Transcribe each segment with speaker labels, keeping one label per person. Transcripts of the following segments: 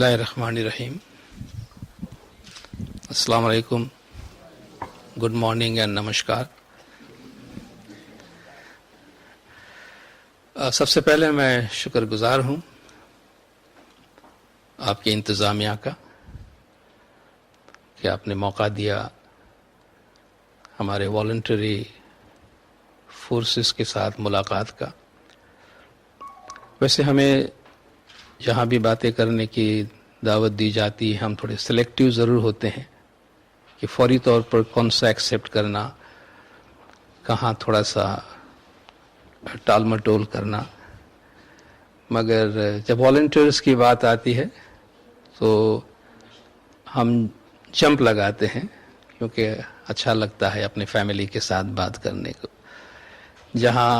Speaker 1: اللہ الرحمن الرحیم. السلام علیکم. گڈ مارننگ اینڈ نمسکار. سب سے پہلے میں شکر گزار ہوں آپ کی انتظامیہ کا کہ آپ نے موقع دیا ہمارے والنٹری فورسز کے ساتھ ملاقات کا. ویسے ہمیں جہاں بھی باتیں کرنے کی دعوت دی جاتی ہے ہم تھوڑے سلیکٹیو ضرور ہوتے ہیں کہ فوری طور پر کون سا ایکسیپٹ کرنا، کہاں تھوڑا سا ٹال مٹول کرنا. مگر جب والنٹیئرس کی بات آتی ہے تو ہم جمپ لگاتے ہیں کیونکہ اچھا لگتا ہے اپنے فیملی کے ساتھ بات کرنے کو، جہاں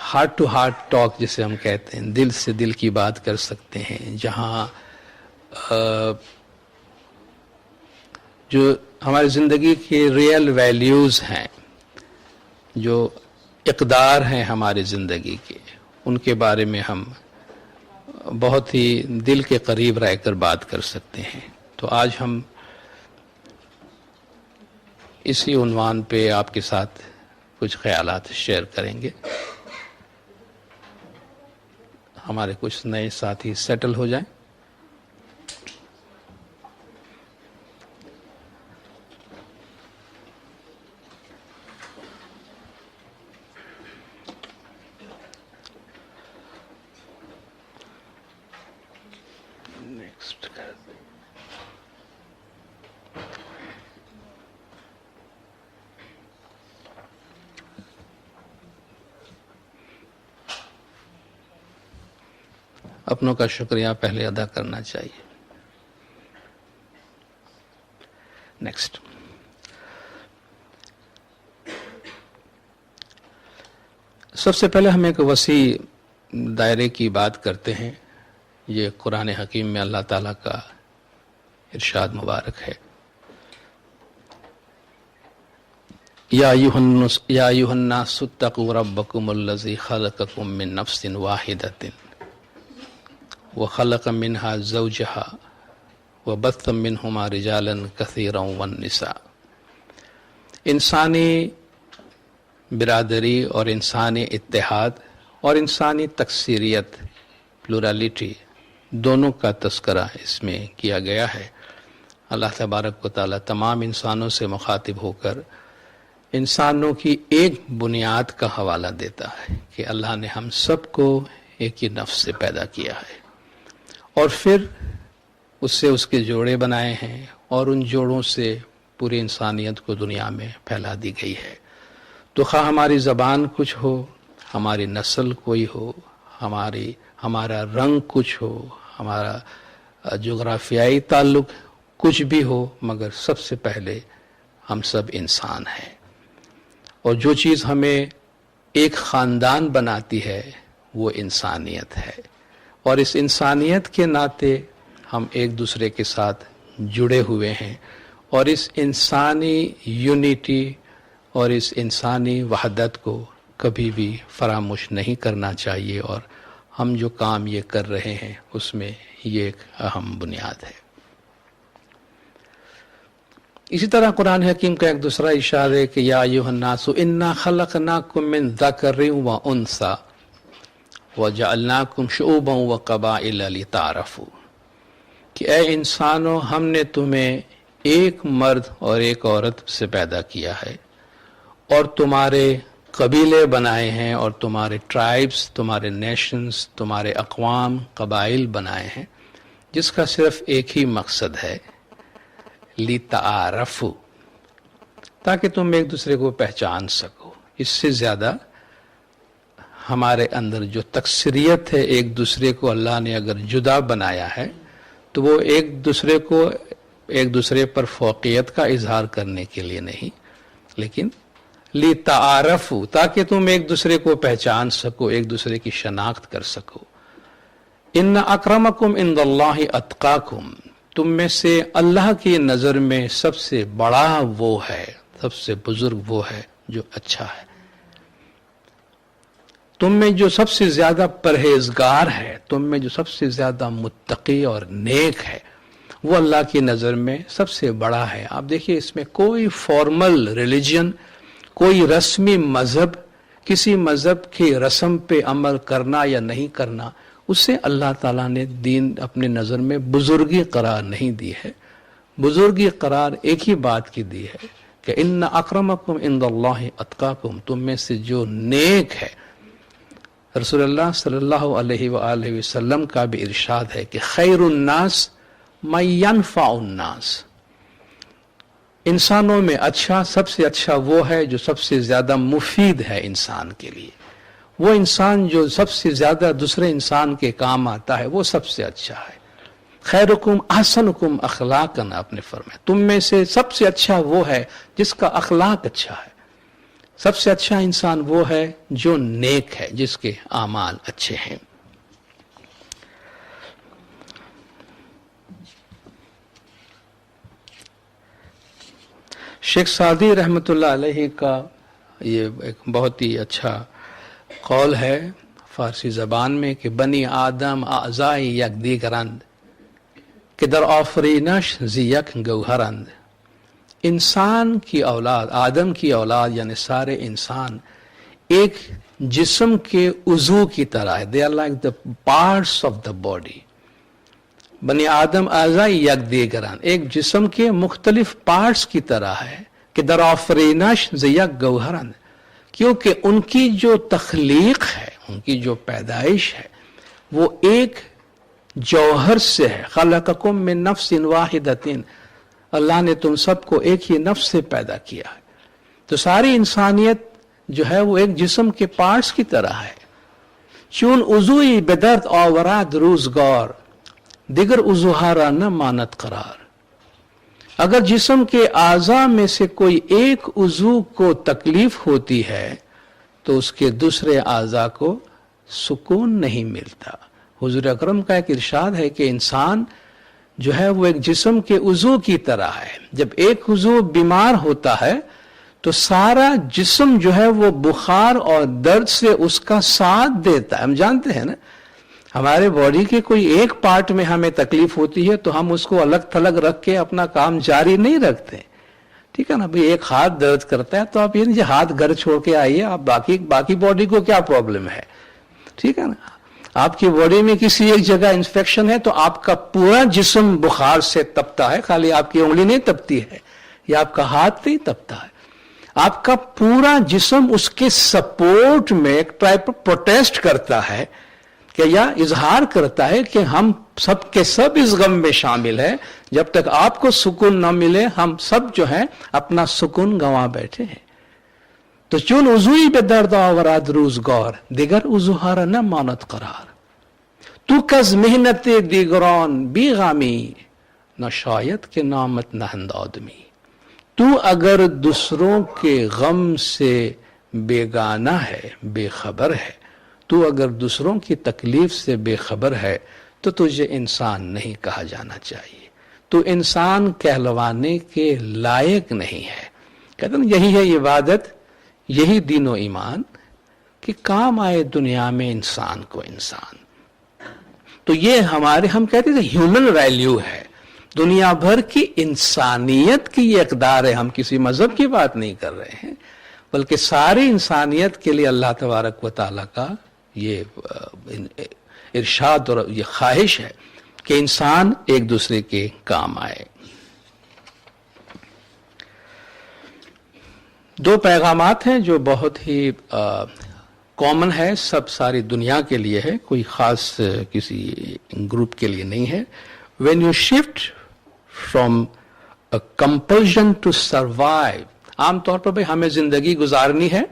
Speaker 1: ہارٹ ٹو ہارٹ ٹاک جسے ہم کہتے ہیں، دل سے دل کی بات کر سکتے ہیں، جہاں جو ہماری زندگی کے ریئل ویلیوز ہیں، جو اقدار ہیں ہماری زندگی کے، ان کے بارے میں ہم بہت ہی دل کے قریب رہ کر بات کر سکتے ہیں. تو آج ہم اسی عنوان پہ آپ کے ساتھ کچھ خیالات شیئر کریں گے. ہمارے کچھ نئے ساتھی سیٹل ہو جائیں. نیکسٹ کر دیں. اپنوں کا شکریہ پہلے ادا کرنا چاہیے. نیکسٹ. سب سے پہلے ہم ایک وسیع دائرے کی بات کرتے ہیں. یہ قرآن حکیم میں اللہ تعالیٰ کا ارشاد مبارک ہے. یا ایھا الناس اتقوا ربکم الذی خلقکم من نفس واحدۃ وخلق منها زوجها وبث منهما رجالا كثيرا والنساء. انسانی برادری اور انسانی اتحاد اور انسانی تکثیریت، پلورالٹی، دونوں کا تذکرہ اس میں کیا گیا ہے. اللہ تبارک و تعالیٰ تمام انسانوں سے مخاطب ہو کر انسانوں کی ایک بنیاد کا حوالہ دیتا ہے کہ اللہ نے ہم سب کو ایک ہی نفس سے پیدا کیا ہے اور پھر اس سے اس کے جوڑے بنائے ہیں اور ان جوڑوں سے پوری انسانیت کو دنیا میں پھیلا دی گئی ہے. تو خواہ ہماری زبان کچھ ہو، ہماری نسل کوئی ہو، ہمارا رنگ کچھ ہو، ہمارا جغرافیائی تعلق کچھ بھی ہو، مگر سب سے پہلے ہم سب انسان ہیں. اور جو چیز ہمیں ایک خاندان بناتی ہے وہ انسانیت ہے. اور اس انسانیت کے ناطے ہم ایک دوسرے کے ساتھ جڑے ہوئے ہیں اور اس انسانی یونٹی اور اس انسانی وحدت کو کبھی بھی فراموش نہیں کرنا چاہیے. اور ہم جو کام یہ کر رہے ہیں اس میں یہ ایک اہم بنیاد ہے. اسی طرح قرآن حکیم کا ایک دوسرا ارشاد ہے کہ یا ایھا الناس انا خلقناکم من ذکر و انثی وجعلناکم شعوبا وقبائل لتعارفوا. کہ اے انسانوں، ہم نے تمہیں ایک مرد اور ایک عورت سے پیدا کیا ہے اور تمہارے قبیلے بنائے ہیں اور تمہارے ٹرائبس، تمہارے نیشنز، تمہارے اقوام، قبائل بنائے ہیں، جس کا صرف ایک ہی مقصد ہے، لتعارفوا، تاکہ تم ایک دوسرے کو پہچان سکو. اس سے زیادہ ہمارے اندر جو تکثیریت ہے، ایک دوسرے کو اللہ نے اگر جدا بنایا ہے تو وہ ایک دوسرے پر فوقیت کا اظہار کرنے کے لیے نہیں، لیکن لتعارفوا، تاکہ تم ایک دوسرے کو پہچان سکو، ایک دوسرے کی شناخت کر سکو. ان اکرمکم عند اللہ اتقاکم، تم میں سے اللہ کی نظر میں سب سے بڑا وہ ہے، سب سے بزرگ وہ ہے جو اچھا ہے. تم میں جو سب سے زیادہ پرہیزگار ہے، تم میں جو سب سے زیادہ متقی اور نیک ہے، وہ اللہ کی نظر میں سب سے بڑا ہے۔ آپ دیکھیے اس میں کوئی فارمل ریلیجن، کوئی رسمی مذہب، کسی مذہب کی رسم پہ عمل کرنا یا نہیں کرنا، اسے اللہ تعالیٰ نے دین اپنے نظر میں بزرگی قرار نہیں دی ہے۔ بزرگی قرار ایک ہی بات کی دی ہے کہ ان اکرمکم عند اللہ اتقاکم، تم میں سے جو نیک ہے۔ رسول اللہ صلی اللہ علیہ وآلہ وسلم کا بھی ارشاد ہے کہ خیر الناس من ينفع الناس، انسانوں میں اچھا، سب سے اچھا وہ ہے جو سب سے زیادہ مفید ہے انسان کے لیے۔ وہ انسان جو سب سے زیادہ دوسرے انسان کے کام آتا ہے وہ سب سے اچھا ہے۔ خیرکم احسنکم اخلاقا، آپ نے فرمایا تم میں سے سب سے اچھا وہ ہے جس کا اخلاق اچھا ہے۔ سب سے اچھا انسان وہ ہے جو نیک ہے، جس کے اعمال اچھے ہیں۔ شیخ سعدی رحمۃ اللہ علیہ کا یہ ایک بہت ہی اچھا قول ہے فارسی زبان میں کہ بنی آدم اعضائی یک دیگرند کہ در آفرینش زی یک گوہرند۔ انسان کی اولاد، آدم کی اولاد یعنی سارے انسان ایک جسم کے عضو کی طرح ہے۔ they are like the parts of the body۔ بنی آدم اعضائی یک دیگرند، ایک جسم کے مختلف پارٹس کی طرح ہے کہ در آفرینش زی یک گوہرند، کیونکہ ان کی جو تخلیق ہے، ان کی جو پیدائش ہے وہ ایک جوہر سے ہے۔ خلقکم من نفس واحدۃ، اللہ نے تم سب کو ایک ہی نفس سے پیدا کیا ہے۔ تو ساری انسانیت جو ہے وہ ایک جسم کے پارٹس کی طرح ہے۔ چون عضوی بدرد آورد روزگار، دیگر عضوہا را نہ ماند قرار۔ اگر جسم کے اعضاء میں سے کوئی ایک عضو کو تکلیف ہوتی ہے تو اس کے دوسرے اعضاء کو سکون نہیں ملتا۔ حضور اکرم کا ایک ارشاد ہے کہ انسان جو ہے وہ ایک جسم کے عضو کی طرح ہے۔ جب ایک عضو بیمار ہوتا ہے تو سارا جسم جو ہے وہ بخار اور درد سے اس کا ساتھ دیتا ہے۔ ہم جانتے ہیں نا، ہمارے باڈی کے کوئی ایک پارٹ میں ہمیں تکلیف ہوتی ہے تو ہم اس کو الگ تھلگ رکھ کے اپنا کام جاری نہیں رکھتے، ٹھیک ہے نا۔ بھئی ایک ہاتھ درد کرتا ہے تو آپ یہ نہیں ہاتھ گھر چھوڑ کے آئیے، آپ باقی باڈی کو کیا پرابلم ہے، ٹھیک ہے نا۔ آپ کی باڈی میں کسی ایک جگہ انفیکشن ہے تو آپ کا پورا جسم بخار سے تپتا ہے، خالی آپ کی انگلی نہیں تپتی ہے یا آپ کا ہاتھ نہیں تپتا ہے، آپ کا پورا جسم اس کے سپورٹ میں ایک ٹائپ پروٹیسٹ کرتا ہے کہ یا اظہار کرتا ہے کہ ہم سب کے سب اس غم میں شامل ہیں، جب تک آپ کو سکون نہ ملے ہم سب جو ہیں اپنا سکون گنوا بیٹھے ہیں۔ تو چون عضوی به درد آورد روزگار، دیگر عضوها را نماند قرار۔ تو کز محنت دیگران بی غمی، نہ شاید کہ نامت نہند آدمی۔ تو اگر دوسروں کے غم سے بیگانہ ہے، بے خبر ہے، تو اگر دوسروں کی تکلیف سے بے خبر ہے تو تجھے انسان نہیں کہا جانا چاہیے، تو انسان کہلوانے کے لائق نہیں ہے۔ کہتے ہیں یہی ہے عبادت، یہی دین و ایمان کہ کام آئے دنیا میں انسان کو انسان۔ تو یہ ہم کہتے ہیں ہیومن ویلیو ہے، دنیا بھر کی انسانیت کی یہ اقدار ہے۔ ہم کسی مذہب کی بات نہیں کر رہے ہیں بلکہ ساری انسانیت کے لیے اللہ تبارک و تعالیٰ کا یہ ارشاد اور یہ خواہش ہے کہ انسان ایک دوسرے کے کام آئے۔ دو پیغامات ہیں جو بہت ہی کامن ہے، سب ساری دنیا کے لیے ہے، کوئی خاص کسی گروپ کے لیے نہیں ہے۔ when you shift from a compulsion to survive، عام طور پر ہمیں زندگی گزارنی ہے،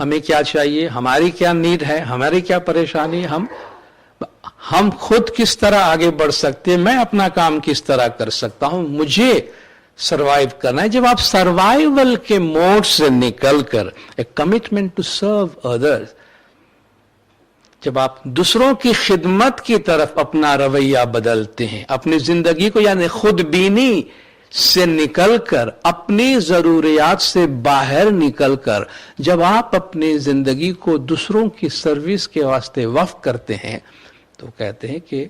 Speaker 1: ہمیں کیا چاہیے، ہماری کیا نیڈ ہے، ہماری کیا پریشانی، ہم خود کس طرح آگے بڑھ سکتے ہیں، میں اپنا کام کس طرح کر سکتا ہوں، مجھے سروائیو کرنا ہے۔ جب آپ سروائیول کے موڈ سے نکل کر ایک کمٹمنٹ ٹو سرو ادرز، جب آپ دوسروں کی خدمت کی طرف اپنا رویہ بدلتے ہیں، اپنی زندگی کو یعنی خود بینی سے نکل کر, اپنی ضروریات سے باہر نکل کر جب آپ اپنی زندگی کو دوسروں کی سروس کے واسطے وقف کرتے ہیں تو کہتے ہیں کہ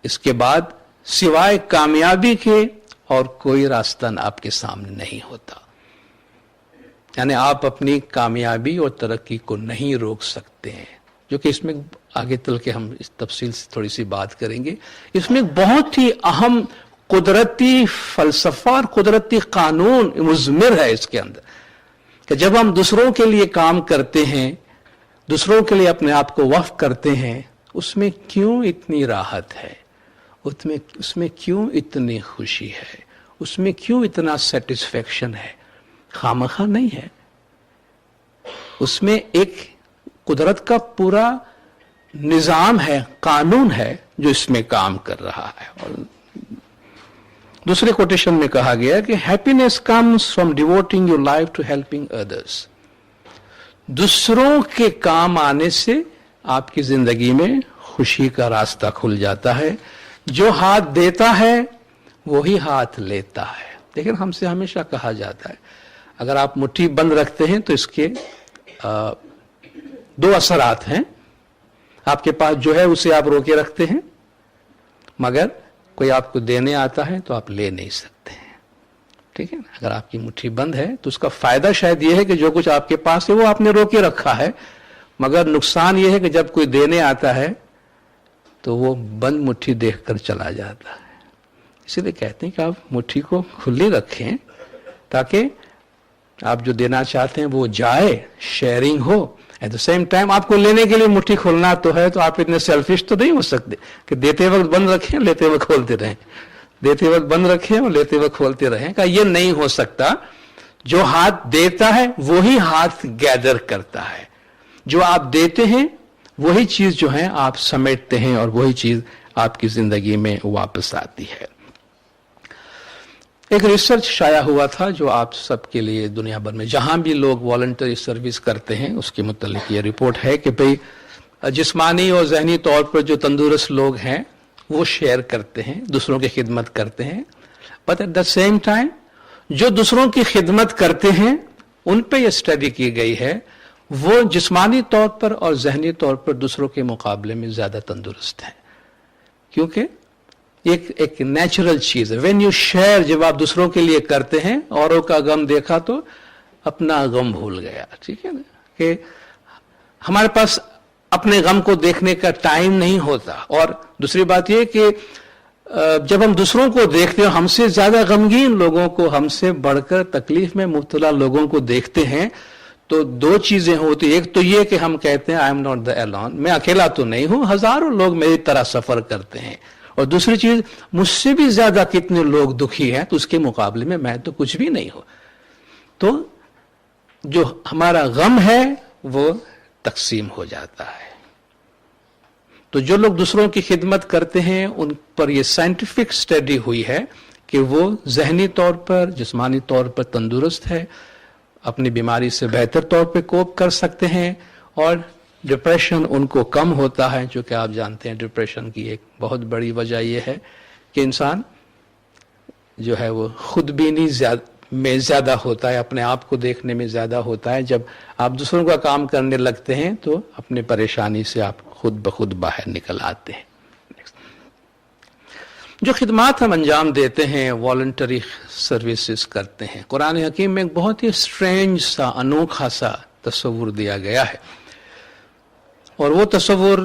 Speaker 1: اس کے بعد سوائے کامیابی کے اور کوئی راستہ آپ کے سامنے نہیں ہوتا. یعنی آپ اپنی کامیابی اور ترقی کو نہیں روک سکتے ہیں, جو کہ اس میں آگے چل کے ہم اس تفصیل سے تھوڑی سی بات کریں گے. اس میں بہت ہی اہم قدرتی فلسفہ اور قدرتی قانون مضمر ہے اس کے اندر, کہ جب ہم دوسروں کے لیے کام کرتے ہیں, دوسروں کے لیے اپنے آپ کو وقف کرتے ہیں, اس میں کیوں اتنی راحت ہے, اس میں کیوں اتنی خوشی ہے, اس میں کیوں اتنا سیٹسفیکشن ہے؟ خامخواہ نہیں ہے. اس میں ایک قدرت کا پورا نظام ہے, قانون ہے جو اس میں کام کر رہا ہے. اور دوسرے کوٹیشن میں کہا گیا کہ happiness comes from devoting your life to helping others. دوسروں کے کام آنے سے آپ کی زندگی میں خوشی کا راستہ کھل جاتا ہے. جو ہاتھ دیتا ہے وہی ہاتھ لیتا ہے. لیکن ہم سے ہمیشہ کہا جاتا ہے اگر آپ مٹھی بند رکھتے ہیں تو اس کے دو اثرات ہیں. آپ کے پاس جو ہے اسے آپ روکے رکھتے ہیں, مگر کوئی آپ کو دینے آتا ہے تو آپ لے نہیں سکتے ہیں. ٹھیک ہے نا؟ اگر آپ کی مٹھی بند ہے تو اس کا فائدہ شاید یہ ہے کہ جو کچھ آپ کے پاس ہے وہ آپ نے روکے رکھا ہے, مگر نقصان یہ ہے کہ جب کوئی دینے آتا ہے تو وہ بند مٹھی دیکھ کر چلا جاتا ہے. اسی لیے کہتے ہیں کہ آپ مٹھی کو کھلی رکھیں تاکہ آپ جو دینا چاہتے ہیں وہ جائے, شیئرنگ ہو. ایٹ دا سیم ٹائم آپ کو لینے کے لیے مٹھی کھولنا تو ہے, تو آپ اتنے سیلفش تو نہیں ہو سکتے کہ دیتے وقت بند رکھیں لیتے وقت کھولتے رہیں, دیتے وقت بند رکھیں اور لیتے وقت کھولتے رہیں. کہ یہ نہیں ہو سکتا. جو ہاتھ دیتا ہے وہی ہاتھ گیدر کرتا ہے. جو آپ دیتے ہیں وہی چیز جو ہے آپ سمیٹتے ہیں اور وہی چیز آپ کی زندگی میں واپس آتی ہے. ایک ریسرچ شائع ہوا تھا جو آپ سب کے لیے دنیا بھر میں جہاں بھی لوگ والنٹری سروس کرتے ہیں اس کے متعلق یہ رپورٹ ہے کہ بھئی جسمانی اور ذہنی طور پر جو تندرست لوگ ہیں وہ شیئر کرتے ہیں, دوسروں کی خدمت کرتے ہیں, but at the same time جو دوسروں کی خدمت کرتے ہیں ان پہ یہ اسٹڈی کی گئی ہے وہ جسمانی طور پر اور ذہنی طور پر دوسروں کے مقابلے میں زیادہ تندرست ہیں. کیونکہ ایک نیچرل چیز ہے. وین یو شیئر, جب آپ دوسروں کے لیے کرتے ہیں, اوروں کا غم دیکھا تو اپنا غم بھول گیا. ٹھیک ہے نا, کہ ہمارے پاس اپنے غم کو دیکھنے کا ٹائم نہیں ہوتا. اور دوسری بات یہ کہ جب ہم دوسروں کو دیکھتے ہیں, ہم سے زیادہ غمگین لوگوں کو, ہم سے بڑھ کر تکلیف میں مبتلا لوگوں کو دیکھتے ہیں تو دو چیزیں ہوتی. ایک تو یہ کہ ہم کہتے ہیں I am not the alone, میں اکیلا تو نہیں ہوں, ہزاروں لوگ میری طرح سفر کرتے ہیں. اور دوسری چیز, مجھ سے بھی زیادہ کتنے لوگ دکھی ہیں تو اس کے مقابلے میں تو کچھ بھی نہیں ہوں. تو جو ہمارا غم ہے وہ تقسیم ہو جاتا ہے. تو جو لوگ دوسروں کی خدمت کرتے ہیں ان پر یہ سائنٹیفک اسٹڈی ہوئی ہے کہ وہ ذہنی طور پر, جسمانی طور پر تندرست ہے, اپنی بیماری سے بہتر طور پہ کوپ کر سکتے ہیں, اور ڈپریشن ان کو کم ہوتا ہے. جو کہ آپ جانتے ہیں ڈپریشن کی ایک بہت بڑی وجہ یہ ہے کہ انسان جو ہے وہ خود بینی میں زیادہ ہوتا ہے, اپنے آپ کو دیکھنے میں زیادہ ہوتا ہے. جب آپ دوسروں کا کام کرنے لگتے ہیں تو اپنے پریشانی سے آپ خود بخود باہر نکل آتے ہیں. جو خدمات ہم انجام دیتے ہیں, والنٹری سروسز کرتے ہیں, قرآن حکیم میں ایک بہت ہی اسٹرینج سا, انوکھا سا تصور دیا گیا ہے. اور وہ تصور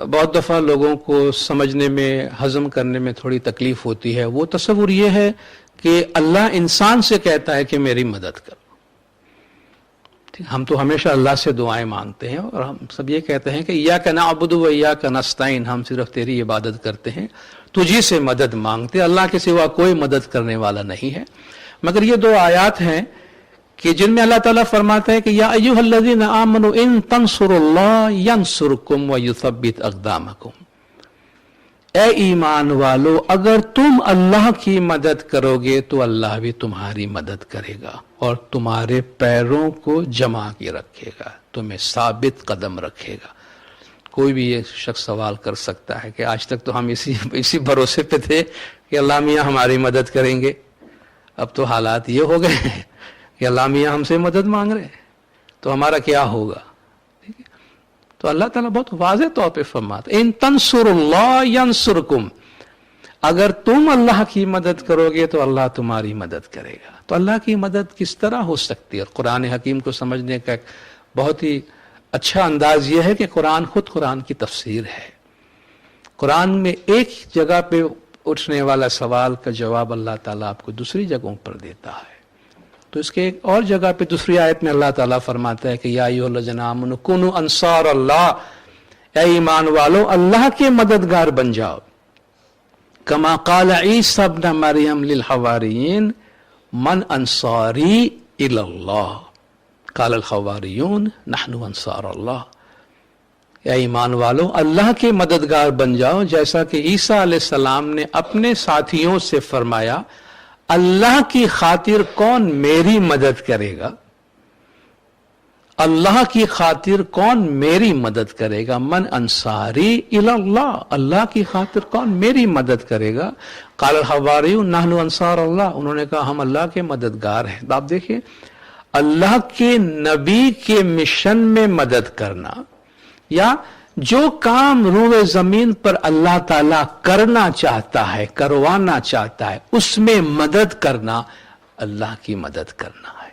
Speaker 1: بہت دفعہ لوگوں کو سمجھنے میں, ہضم کرنے میں تھوڑی تکلیف ہوتی ہے. وہ تصور یہ ہے کہ اللہ انسان سے کہتا ہے کہ میری مدد کرو. ہم تو ہمیشہ اللہ سے دعائیں مانگتے ہیں اور ہم سب یہ کہتے ہیں کہ ایاک نعبد و ایاک نستعین, ہم صرف تیری عبادت کرتے ہیں, تجھی سے مدد مانگتے, اللہ کے سوا کوئی مدد کرنے والا نہیں ہے. مگر یہ دو آیات ہیں کہ جن میں اللہ تعالیٰ فرماتا ہے کہ یا ایھا الذین آمنوا ان تنصروا اللہ ینصرکم ویثبت اقدامکم, اے ایمان والو اگر تم اللہ کی مدد کرو گے تو اللہ بھی تمہاری مدد کرے گا اور تمہارے پیروں کو جما کے رکھے گا, تمہیں ثابت قدم رکھے گا. کوئی بھی یہ شخص سوال کر سکتا ہے کہ آج تک تو ہم اسی بھروسے پہ تھے کہ اللہ میاں ہماری مدد کریں گے, اب تو حالات یہ ہو گئے ہیں کہ اللہ میاں ہم سے مدد مانگ رہے ہیں، تو ہمارا کیا ہوگا؟ ٹھیک ہے، تو اللہ تعالیٰ بہت واضح طور پہ فرماتا ہے ان تنصروا اللہ ینصرکم، اگر تم اللہ کی مدد کرو گے تو اللہ تمہاری مدد کرے گا۔ تو اللہ کی مدد کس طرح ہو سکتی ہے؟ قرآن حکیم کو سمجھنے کا ایک بہت ہی اچھا انداز یہ ہے کہ قرآن خود قرآن کی تفسیر ہے۔ قرآن میں ایک جگہ پہ اٹھنے والا سوال کا جواب اللہ تعالیٰ آپ کو دوسری جگہوں پر دیتا ہے۔ تو اس کے ایک اور جگہ پہ دوسری آیت میں اللہ تعالیٰ فرماتا ہے کہ یا ایھا الذین آمنوا کونوا انصار اللہ، اے ایمان والو اللہ کے مددگار بن جاؤ۔ کما قال عیسی ابن مریم للحواریین من انصاری الی اللہ قال الحواریون نحن انصار اللہ، اے ایمان والو اللہ کے مددگار بن جاؤ، جیسا کہ عیسیٰ علیہ السلام نے اپنے ساتھیوں سے فرمایا اللہ کی خاطر کون میری مدد کرے گا، اللہ کی خاطر کون میری مدد کرے گا، من انصاری الی اللہ، اللہ کی خاطر کون میری مدد کرے گا، قال الحواریون نحن انصار اللہ، انہوں نے کہا ہم اللہ کے مددگار ہیں۔ تو آپ دیکھیں اللہ کے نبی کے مشن میں مدد کرنا، یا جو کام روئے زمین پر اللہ تعالیٰ کرنا چاہتا ہے، کروانا چاہتا ہے، اس میں مدد کرنا اللہ کی مدد کرنا ہے۔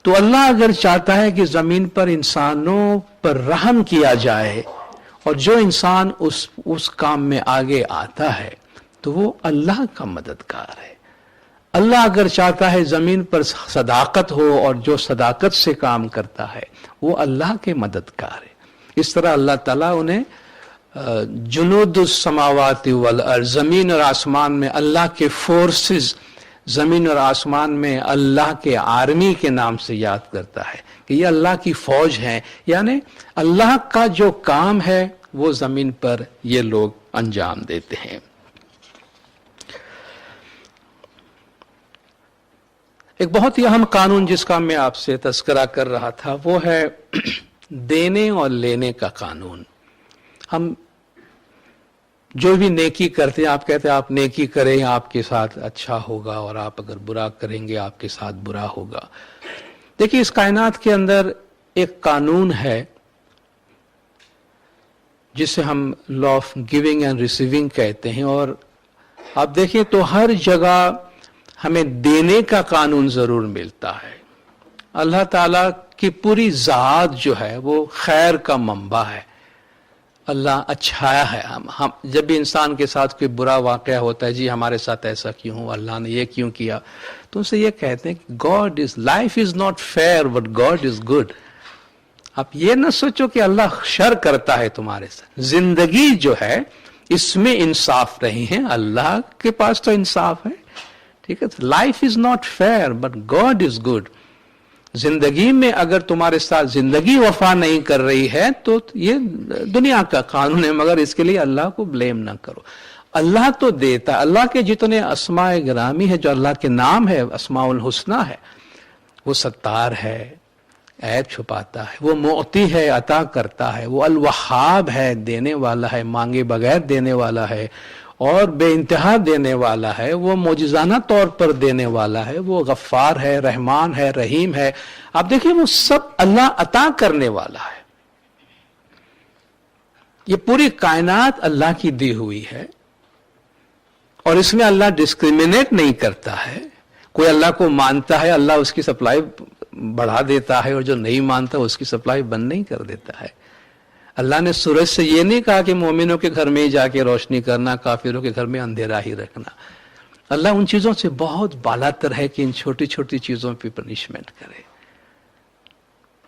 Speaker 1: تو اللہ اگر چاہتا ہے کہ زمین پر انسانوں پر رحم کیا جائے، اور جو انسان اس کام میں آگے آتا ہے تو وہ اللہ کا مددگار ہے۔ اللہ اگر چاہتا ہے زمین پر صداقت ہو، اور جو صداقت سے کام کرتا ہے وہ اللہ کے مددگار ہے۔ اس طرح اللہ تعالیٰ انہیں جنود السماوات والارض، زمین اور آسمان میں اللہ کے فورسز، زمین اور آسمان میں اللہ کے آرمی کے نام سے یاد کرتا ہے کہ یہ اللہ کی فوج ہیں، یعنی اللہ کا جو کام ہے وہ زمین پر یہ لوگ انجام دیتے ہیں۔ ایک بہت ہی اہم قانون جس کا میں آپ سے تذکرہ کر رہا تھا وہ ہے دینے اور لینے کا قانون۔ ہم جو بھی نیکی کرتے ہیں، آپ کہتے ہیں آپ نیکی کریں آپ کے ساتھ اچھا ہوگا، اور آپ اگر برا کریں گے آپ کے ساتھ برا ہوگا۔ دیکھیے اس کائنات کے اندر ایک قانون ہے جسے ہم law of giving and receiving کہتے ہیں، اور آپ دیکھیں تو ہر جگہ ہمیں دینے کا قانون ضرور ملتا ہے۔ اللہ تعالیٰ کی پوری ذات جو ہے وہ خیر کا منبع ہے، اللہ اچھا ہے۔ ہم جب بھی انسان کے ساتھ کوئی برا واقعہ ہوتا ہے، جی ہمارے ساتھ ایسا کیوں ہوا، اللہ نے یہ کیوں کیا، تو ان سے یہ کہتے ہیں کہ God is life is not fair but God is good. آپ یہ نہ سوچو کہ اللہ شر کرتا ہے تمہارے ساتھ، زندگی جو ہے اس میں انصاف نہیں ہے، اللہ کے پاس تو انصاف ہے، ٹھیک ہے۔ Life is not fair but God is good. زندگی میں اگر تمہارے ساتھ زندگی وفا نہیں کر رہی ہے تو یہ دنیا کا قانون ہے، مگر اس کے لیے اللہ کو بلیم نہ کرو۔ اللہ تو دیتا ہے، اللہ کے جتنے اسماء گرامی ہے، جو اللہ کے نام ہے، اسماء الحسنہ ہے، وہ ستار ہے، عیب چھپاتا ہے، وہ معطی ہے، عطا کرتا ہے، وہ الوہاب ہے، دینے والا ہے، مانگے بغیر دینے والا ہے، اور بے انتہا دینے والا ہے، وہ معجزانہ طور پر دینے والا ہے، وہ غفار ہے، رحمان ہے، رحیم ہے۔ آپ دیکھیں وہ سب اللہ عطا کرنے والا ہے۔ یہ پوری کائنات اللہ کی دی ہوئی ہے، اور اس میں اللہ ڈسکریمنیٹ نہیں کرتا ہے۔ کوئی اللہ کو مانتا ہے، اللہ اس کی سپلائی بڑھا دیتا ہے، اور جو نہیں مانتا اس کی سپلائی بند نہیں کر دیتا ہے۔ اللہ نے سورج سے یہ نہیں کہا کہ مومنوں کے گھر میں ہی جا کے روشنی کرنا، کافروں کے گھر میں اندھیرا ہی رکھنا۔ اللہ ان چیزوں سے بہت بالاتر ہے کہ ان چھوٹی چھوٹی چیزوں پہ پنشمنٹ کرے۔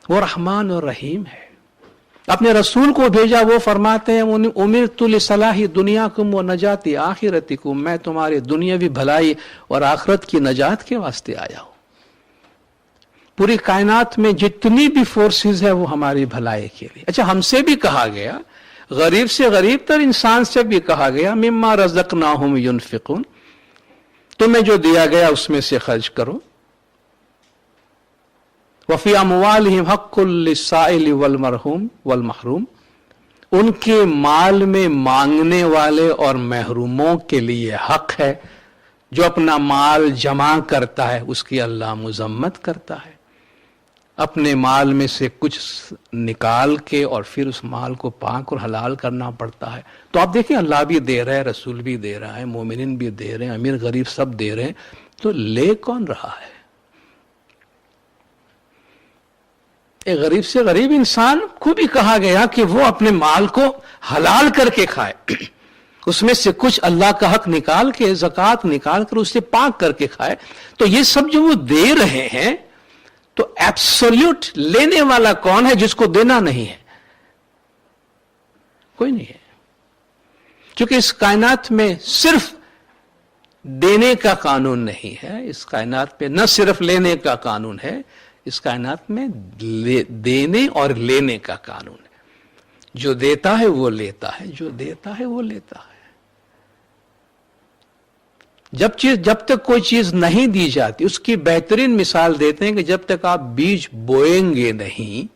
Speaker 1: وہ رحمان اور رحیم ہے۔ اپنے رسول کو بھیجا، وہ فرماتے ہیں امرت لصلاح دنیاکم و نجات آخرتکم، میں تمہاری دنیاوی بھلائی اور آخرت کی نجات کے واسطے آیا ہوں۔ پوری کائنات میں جتنی بھی فورسز ہے وہ ہماری بھلائی کے لیے۔ اچھا ہم سے بھی کہا گیا، غریب سے غریب تر انسان سے بھی کہا گیا مما رزقناہم ینفقون، تمہیں جو دیا گیا اس میں سے خرچ کرو۔ وفی اموالہم حق للسائل والمحروم، ان کے مال میں مانگنے والے اور محروموں کے لیے حق ہے۔ جو اپنا مال جمع کرتا ہے اس کی اللہ مذمت کرتا ہے. اپنے مال میں سے کچھ نکال کے اور پھر اس مال کو پاک اور حلال کرنا پڑتا ہے. تو آپ دیکھیں اللہ بھی دے رہا ہے, رسول بھی دے رہا ہے, مومنین بھی دے رہے ہیں, امیر غریب سب دے رہے ہیں, تو لے کون رہا ہے؟ ایک غریب سے غریب انسان کو بھی کہا گیا کہ وہ اپنے مال کو حلال کر کے کھائے, اس میں سے کچھ اللہ کا حق نکال کے, زکوٰۃ نکال کر اسے پاک کر کے کھائے. تو یہ سب جو وہ دے رہے ہیں, تو ایبسولوٹ لینے والا کون ہے جس کو دینا نہیں ہے؟ کوئی نہیں ہے. کیونکہ اس کائنات میں صرف دینے کا قانون نہیں ہے, اس کائنات میں نہ صرف لینے کا قانون ہے, اس کائنات میں دینے اور لینے کا قانون ہے. جو دیتا ہے وہ لیتا ہے, جو دیتا ہے وہ لیتا ہے. جب تک کوئی چیز نہیں دی جاتی, اس کی بہترین مثال دیتے ہیں کہ جب تک آپ بیج بوئیں گے نہیں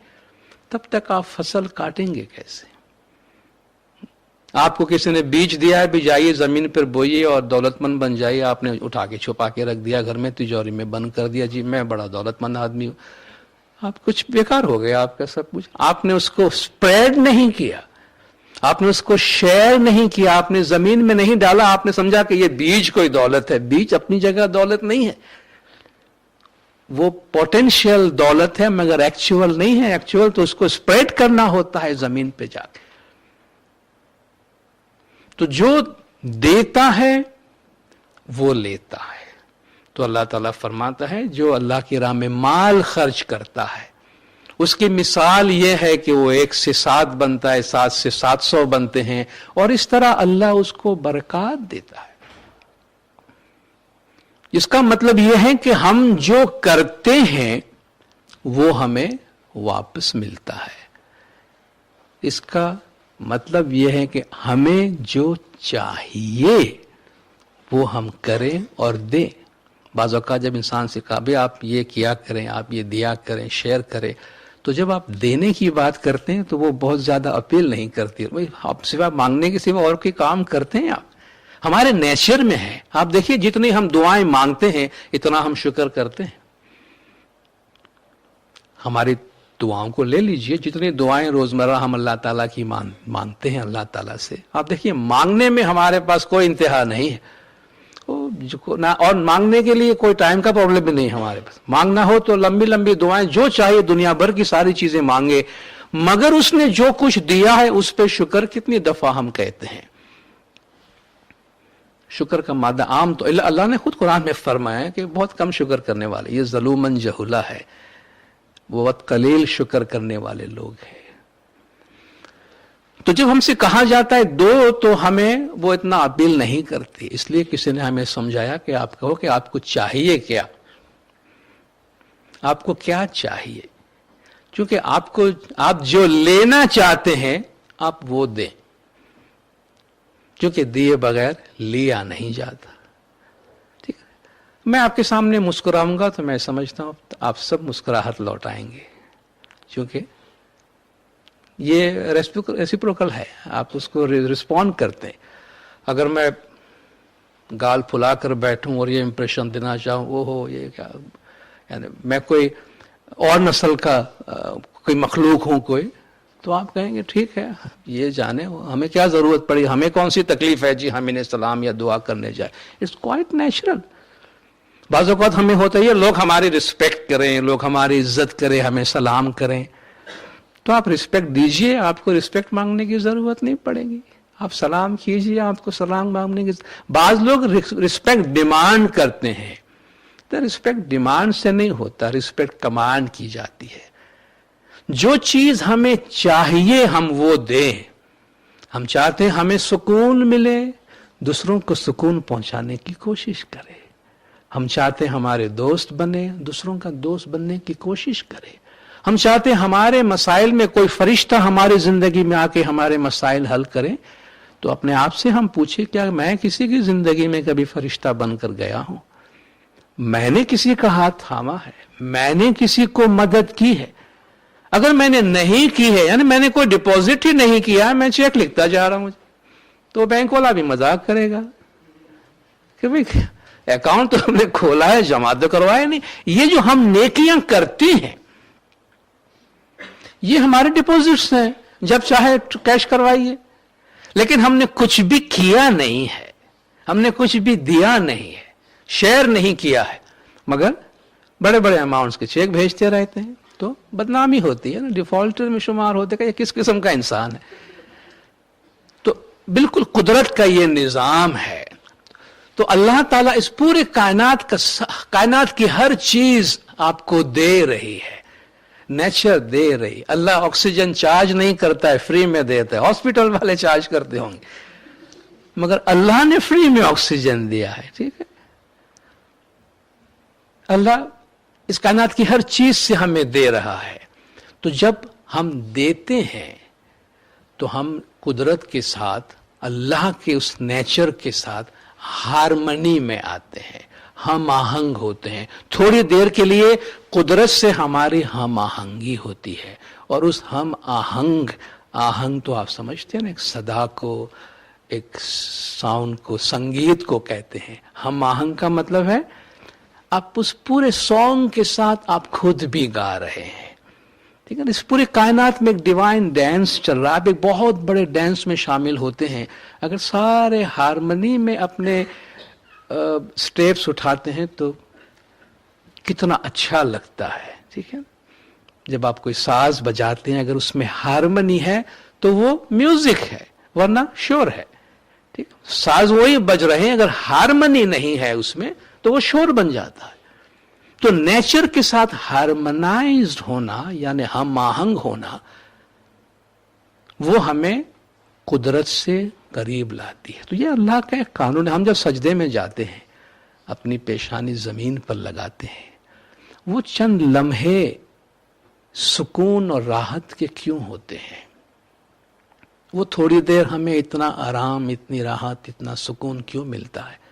Speaker 1: تب تک آپ فصل کاٹیں گے کیسے؟ آپ کو کسی نے بیج دیا ہے, بھی جائیے زمین پر بوئیے اور دولت مند بن جائیے, آپ نے اٹھا کے چھپا کے رکھ دیا گھر میں, تجوری میں بند کر دیا, جی میں بڑا دولت مند آدمی ہوں. آپ کچھ بیکار ہو گیا آپ کا سب کچھ. آپ نے اس کو اسپریڈ نہیں کیا, آپ نے اس کو شیئر نہیں کیا, آپ نے زمین میں نہیں ڈالا, آپ نے سمجھا کہ یہ بیج کوئی دولت ہے. بیج اپنی جگہ دولت نہیں ہے, وہ پوٹینشیل دولت ہے مگر ایکچوئل نہیں ہے. ایکچوئل تو اس کو اسپریڈ کرنا ہوتا ہے زمین پہ جا کے. تو جو دیتا ہے وہ لیتا ہے. تو اللہ تعالیٰ فرماتا ہے جو اللہ کی راہ میں مال خرچ کرتا ہے اس کی مثال یہ ہے کہ وہ 1 سے 7 بنتا ہے, 7 سے 700 بنتے ہیں, اور اس طرح اللہ اس کو برکات دیتا ہے. اس کا مطلب یہ ہے کہ ہم جو کرتے ہیں وہ ہمیں واپس ملتا ہے. اس کا مطلب یہ ہے کہ ہمیں جو چاہیے وہ ہم کریں اور دیں. بعض اوقات جب انسان سے کہا بھی آپ یہ کیا کریں, آپ یہ دیا کریں, شیئر کریں, تو جب آپ دینے کی بات کرتے ہیں تو وہ بہت زیادہ اپیل نہیں کرتی. آپ سوا مانگنے کے سوا اور کوئی کام کرتے ہیں؟ آپ ہمارے نیچر میں ہے. آپ دیکھیے جتنی ہم دعائیں مانگتے ہیں اتنا ہم شکر کرتے ہیں. ہماری دعاؤں کو لے لیجئے, جتنی دعائیں روزمرہ ہم اللہ تعالیٰ کی مانگتے ہیں اللہ تعالیٰ سے, آپ دیکھیے مانگنے میں ہمارے پاس کوئی انتہا نہیں ہے, اور مانگنے کے لیے کوئی ٹائم کا پرابلم بھی نہیں ہمارے پاس. مانگنا ہو تو لمبی لمبی دعائیں جو چاہیے دنیا بھر کی ساری چیزیں مانگے, مگر اس نے جو کچھ دیا ہے اس پہ شکر کتنی دفعہ ہم کہتے ہیں؟ شکر کا مادہ عام تو اللہ نے خود قرآن میں فرمایا ہے کہ بہت کم شکر کرنے والے, یہ ظلومن جہولا ہے, بہت قلیل شکر کرنے والے لوگ ہیں. تو جب ہم سے کہا جاتا ہے دو تو ہمیں وہ اتنا اپیل نہیں کرتی. اس لیے کسی نے ہمیں سمجھایا کہ آپ کہو کہ آپ کو چاہیے کیا, آپ کو کیا چاہیے, کیونکہ آپ جو لینا چاہتے ہیں آپ وہ دیں, کیونکہ دیے بغیر لیا نہیں جاتا. ٹھیک ہے, میں آپ کے سامنے مسکراؤں گا تو میں سمجھتا ہوں آپ سب مسکراہٹ لوٹائیں گے, کیونکہ یہ ریسیپروکل ہے, آپ اس کو رسپونڈ کرتے ہیں. اگر میں گال پھلا کر بیٹھوں اور یہ امپریشن دینا چاہوں وہ ہو یہ کیا, یعنی میں کوئی اور نسل کا کوئی مخلوق ہوں کوئی, تو آپ کہیں گے ٹھیک ہے یہ جانے, ہمیں کیا ضرورت پڑی, ہمیں کون سی تکلیف ہے جی ہم انہیں سلام یا دعا کرنے جائیں. It's quite natural. بعض اوقات ہمیں ہوتا ہے لوگ ہماری رسپیکٹ کریں, لوگ ہماری عزت کریں, ہمیں سلام کریں, تو آپ رسپیکٹ دیجئے, آپ کو رسپیکٹ مانگنے کی ضرورت نہیں پڑے گی. آپ سلام کیجئے, آپ کو سلام مانگنے کی. بعض لوگ رسپیکٹ ڈیمانڈ کرتے ہیں, تو رسپیکٹ ڈیمانڈ سے نہیں ہوتا, رسپیکٹ کمانڈ کی جاتی ہے. جو چیز ہمیں چاہیے ہم وہ دیں. ہم چاہتے ہیں ہمیں سکون ملے, دوسروں کو سکون پہنچانے کی کوشش کریں. ہم چاہتے ہیں ہمارے دوست بنے, دوسروں کا دوست بننے کی کوشش کریں. ہم چاہتے ہیں ہمارے مسائل میں کوئی فرشتہ ہماری زندگی میں آ کے ہمارے مسائل حل کریں. تو اپنے آپ سے ہم پوچھیں کیا میں کسی کی زندگی میں کبھی فرشتہ بن کر گیا ہوں؟ میں نے کسی کا ہاتھ تھاما ہے, میں نے کسی کو مدد کی ہے؟ اگر میں نے نہیں کی ہے, یعنی میں نے کوئی ڈپازٹ ہی نہیں کیا, میں چیک لکھتا جا رہا ہوں, تو بینک والا بھی مذاق کرے گا کہ بھئی اکاؤنٹ تو ہم نے کھولا ہے، جمع تو کروایا نہیں. یہ جو ہم نیکیاں کرتی ہیں یہ ہمارے ڈپوزٹس ہیں، جب چاہے کیش کروائیے. لیکن ہم نے کچھ بھی کیا نہیں ہے، ہم نے کچھ بھی دیا نہیں ہے، شیئر نہیں کیا ہے، مگر بڑے بڑے اماؤنٹس کے چیک بھیجتے رہتے ہیں. تو بدنامی ہوتی ہے نا، ڈیفالٹر میں شمار ہوتے کہ یہ کس قسم کا انسان ہے. تو بالکل قدرت کا یہ نظام ہے. تو اللہ تعالیٰ اس پورے کائنات کی ہر چیز آپ کو دے رہی ہے، نیچر دے رہی. اللہ آکسیجن چارج نہیں کرتا ہے، فری میں دیتا ہے. ہاسپٹل والے چارج کرتے ہوں گے، مگر اللہ نے فری میں آکسیجن دیا ہے. ٹھیک ہے، اللہ اس کائنات کی ہر چیز سے ہمیں دے رہا ہے. تو جب ہم دیتے ہیں تو ہم قدرت کے ساتھ، اللہ کے اس نیچر کے ساتھ ہارمنی میں آتے ہیں، ہم آہنگ ہوتے ہیں. تھوڑی دیر کے لیے قدرت سے ہماری ہم آہنگی ہوتی ہے، اور اس ہم آہنگ تو آپ سمجھتے ہیں نا، ایک صدا کو، ایک ساؤنڈ کو، سنگیت کو کہتے ہیں. ہم آہنگ کا مطلب ہے آپ اس پورے سانگ کے ساتھ آپ خود بھی گا رہے ہیں. ٹھیک ہے، اس پوری کائنات میں ایک ڈیوائن ڈانس چل رہا ہے. آپ ایک بہت بڑے ڈانس میں شامل ہوتے ہیں. اگر سارے ہارمنی میں اپنے سٹیپس اٹھاتے ہیں تو کتنا اچھا لگتا ہے. ٹھیک ہے، جب آپ کوئی ساز بجاتے ہیں اگر اس میں ہارمنی ہے تو وہ میوزک ہے، ورنہ شور ہے. ٹھیک، ساز وہی بج رہے ہیں، اگر ہارمنی نہیں ہے اس میں تو وہ شور بن جاتا ہے. تو نیچر کے ساتھ ہارمنائزڈ ہونا یعنی ہم آہنگ ہونا، وہ ہمیں قدرت سے قریب لاتی ہے. تو یہ اللہ کا ایک قانون ہے. ہم جب سجدے میں جاتے ہیں، اپنی پیشانی زمین پر لگاتے ہیں، وہ چند لمحے سکون اور راحت کے کیوں ہوتے ہیں؟ وہ تھوڑی دیر ہمیں اتنا آرام، اتنی راحت، اتنا سکون کیوں ملتا ہے؟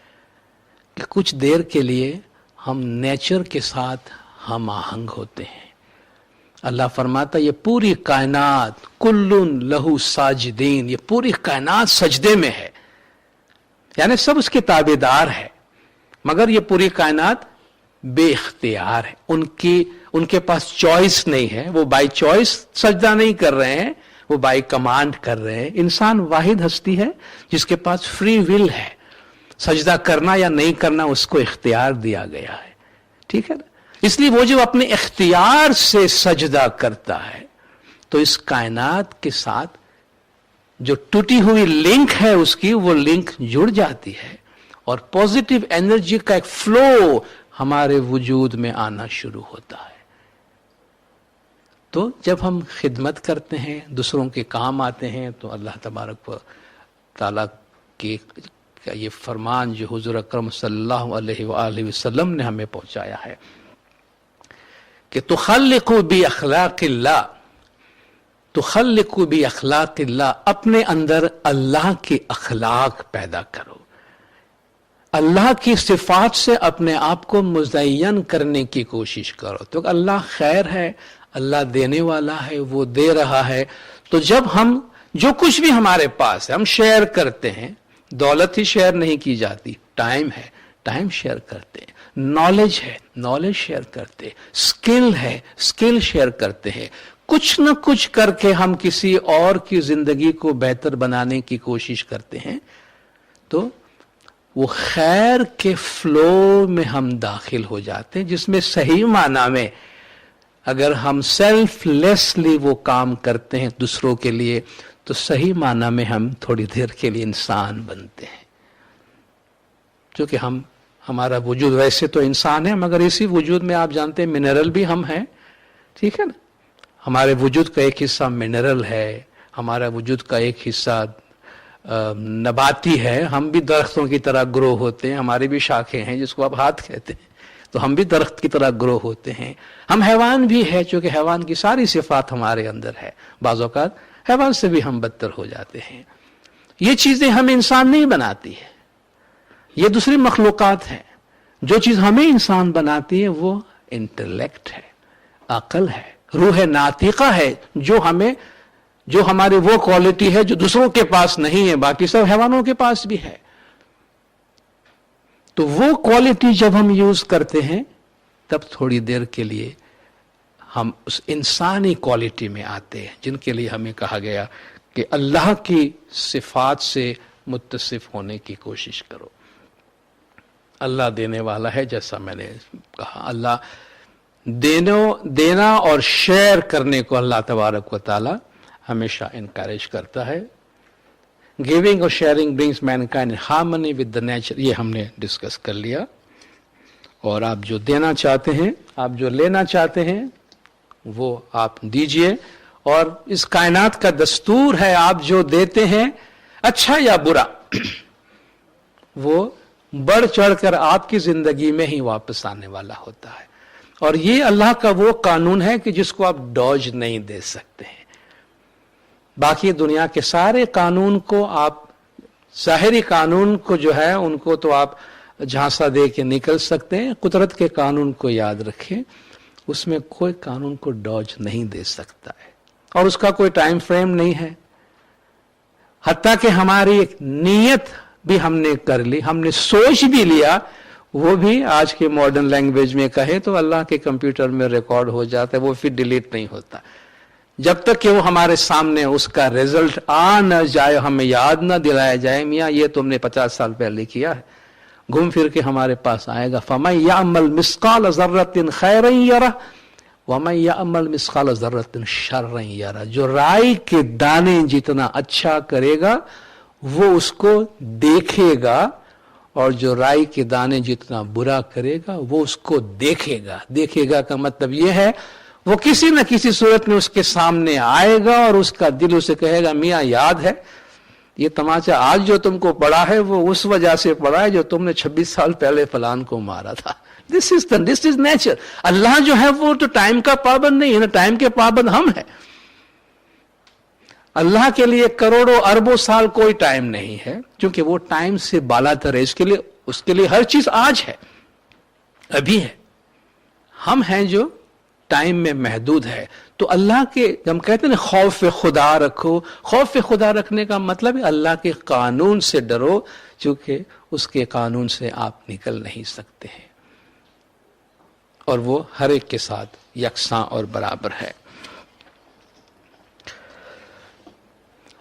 Speaker 1: کہ کچھ دیر کے لیے ہم نیچر کے ساتھ ہم آہنگ ہوتے ہیں. اللہ فرماتا یہ پوری کائنات کلن لہو ساجدین، یہ پوری کائنات سجدے میں ہے، یعنی سب اس کے تابع دار ہے، مگر یہ پوری کائنات بے اختیار ہے. ان کے پاس چوائس نہیں ہے، وہ بائی چوائس سجدہ نہیں کر رہے ہیں، وہ بائی کمانڈ کر رہے ہیں. انسان واحد ہستی ہے جس کے پاس فری ول ہے، سجدہ کرنا یا نہیں کرنا اس کو اختیار دیا گیا ہے. ٹھیک ہے نا، اس لیے وہ جو اپنے اختیار سے سجدہ کرتا ہے تو اس کائنات کے ساتھ جو ٹوٹی ہوئی لنک ہے اس کی، وہ لنک جڑ جاتی ہے اور پوزیٹیو انرجی کا ایک فلو ہمارے وجود میں آنا شروع ہوتا ہے. تو جب ہم خدمت کرتے ہیں، دوسروں کے کام آتے ہیں، تو اللہ تبارک و تعالیٰ کے یہ فرمان جو حضور اکرم صلی اللہ علیہ وآلہ وسلم نے ہمیں پہنچایا ہے کہ تخلقوا باخلاق اللہ، تخلقوا باخلاق اللہ، اپنے اندر اللہ کے اخلاق پیدا کرو، اللہ کی صفات سے اپنے آپ کو مزین کرنے کی کوشش کرو. تو اللہ خیر ہے، اللہ دینے والا ہے، وہ دے رہا ہے. تو جب ہم جو کچھ بھی ہمارے پاس ہے ہم شیئر کرتے ہیں، دولت ہی شیئر نہیں کی جاتی، ٹائم ہے، ٹائم شیئر کرتے ہیں، نالج ہے، نالج شیئر کرتے ہیں، اسکل ہے، اسکل شیئر کرتے ہیں. کچھ نہ کچھ کر کے ہم کسی اور کی زندگی کو بہتر بنانے کی کوشش کرتے ہیں. تو وہ خیر کے فلو میں ہم داخل ہو جاتے ہیں، جس میں صحیح معنی میں اگر ہم سیلف لیسلی وہ کام کرتے ہیں دوسروں کے لیے تو صحیح معنی میں ہم تھوڑی دیر کے لیے انسان بنتے ہیں. کیونکہ ہمارا وجود ویسے تو انسان ہے، مگر اسی وجود میں آپ جانتے ہیں منرل بھی ہم ہیں. ٹھیک ہے نا، ہمارے وجود کا ایک حصہ منرل ہے، ہمارا وجود کا ایک حصہ نباتی ہے. ہم بھی درختوں کی طرح گرو ہوتے ہیں، ہماری بھی شاخیں ہیں جس کو آپ ہاتھ کہتے ہیں، تو ہم بھی درخت کی طرح گرو ہوتے ہیں. ہم حیوان بھی ہے، چونکہ حیوان کی ساری صفات ہمارے اندر ہے. بعض اوقات حیوان سے بھی ہم بدتر ہو جاتے ہیں. یہ چیزیں ہمیں انسان نہیں بناتی ہے، یہ دوسری مخلوقات ہیں. جو چیز ہمیں انسان بناتی ہے وہ انٹلیکٹ ہے، عقل ہے، روح ناطقہ ہے، جو ہماری وہ کوالٹی ہے جو دوسروں کے پاس نہیں ہے، باقی سب حیوانوں کے پاس بھی ہے. تو وہ क्वालिटी जब हम यूज करते हैं तब थोड़ी देर के लिए हम उस इंसानी क्वालिटी में आते हैं, जिनके लिए हमें कहा गया कि अल्लाह की सिफात से मुत्तसिफ होने की कोशिश करो। अल्लाह देने वाला है, जैसा मैंने कहा, अल्लाह देना और शेयर करने को अल्लाह तबारक व ताला हमेशा इनकरेज करता है। गिविंग और sharing brings Mankind in harmony with the nature, ये हमने डिस्कस कर लिया। और आप जो देना चाहते हैं, आप जो लेना चाहते हैं, वो आप दीजिए। और इस कायनात का दस्तूर है, आप जो देते हैं अच्छा या बुरा वो बढ़ चढ़कर आपकी जिंदगी में ही वापस आने वाला होता है। और ये अल्लाह का वो कानून है कि जिसको आप डॉज नहीं दे सकते हैं। बाकी दुनिया के सारे कानून को आप, ज़ाहिरी कानून को जो है उनको तो आप झांसा दे के निकल सकते हैं, कुदरत के कानून को याद रखें, उसमें कोई कानून को डॉज नहीं दे सकता है और उसका कोई टाइम फ्रेम नहीं है। हत्ता कि हमारी एक नीयत भी हमने कर ली, हमने सोच भी लिया, वो भी आज के मॉडर्न लैंग्वेज में कहे तो अल्लाह के कंप्यूटर में रिकॉर्ड हो जाता है, वो फिर डिलीट नहीं होता। जब तक कि वो हमारे सामने उसका रिजल्ट आ न जाए, हमें याद न दिलाया जाए, मियाँ ये तुमने 50 साल पहले किया है, घूम फिर के हमारे पास आएगा। फमन यअमल मिस्काल ज़र्रतिन खैरन यरा वमन यअमल मिस्काल ज़र्रतिन शर्रन यरा। जो राई के दाने जितना अच्छा करेगा वो उसको देखेगा, और जो राई के दाने जितना बुरा करेगा वो उसको देखेगा। देखेगा का मतलब ये है वो किसी न किसी सूरत में उसके सामने आएगा और उसका दिल उसे कहेगा, मियाँ याद है ये तमाचा आज जो तुमको पड़ा है वो उस वजह से पड़ा है जो तुमने 26 साल पहले फलान को मारा था। This is nature. अल्लाह जो है वो तो टाइम का पाबंद नहीं है ना, टाइम के पाबंद हम हैं। अल्लाह के लिए करोड़ों अरबों साल कोई टाइम नहीं है, क्योंकि वो टाइम से बालातर है। इसके लिए उसके लिए हर चीज आज है, अभी है। हम हैं जो टाइम में महदूद है। तो अल्लाह के, हम कहते हैं ना खौफ खुदा रखो, खौफ खुदा रखने का मतलब है अल्लाह के कानून से डरो, क्योंकि उसके कानून से आप निकल नहीं सकते हैं और वो हर एक के साथ यकसां और बराबर है।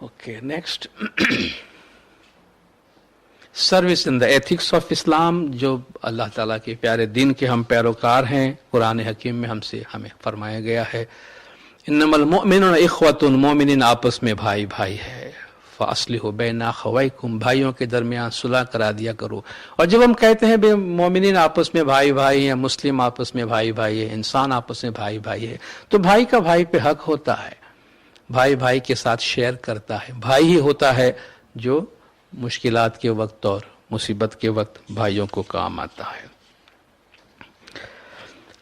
Speaker 1: Okay, next, service in the ethics of Islam. जो अल्लाह ताला के प्यारे दीन के हम पैरोकार हैं, कुरान हकीम में हमें फरमाया गया है, इन्नमल मुमिनून इख्वतुन, मोमिनीन आपस में भाई भाई है, फास्लिहु बैना अखवैकुम, भाइयों के दरमियान सुलह करा दिया करो। और जब हम कहते हैं बे मोमिनीन आपस में भाई भाई है, मुस्लिम आपस में भाई भाई है, इंसान आपस में भाई भाई है, तो भाई का भाई पे हक होता है, भाई भाई के साथ शेयर करता है। भाई ही होता है जो मुश्किलात के वक्त और मुसीबत के वक्त भाइयों को काम आता है।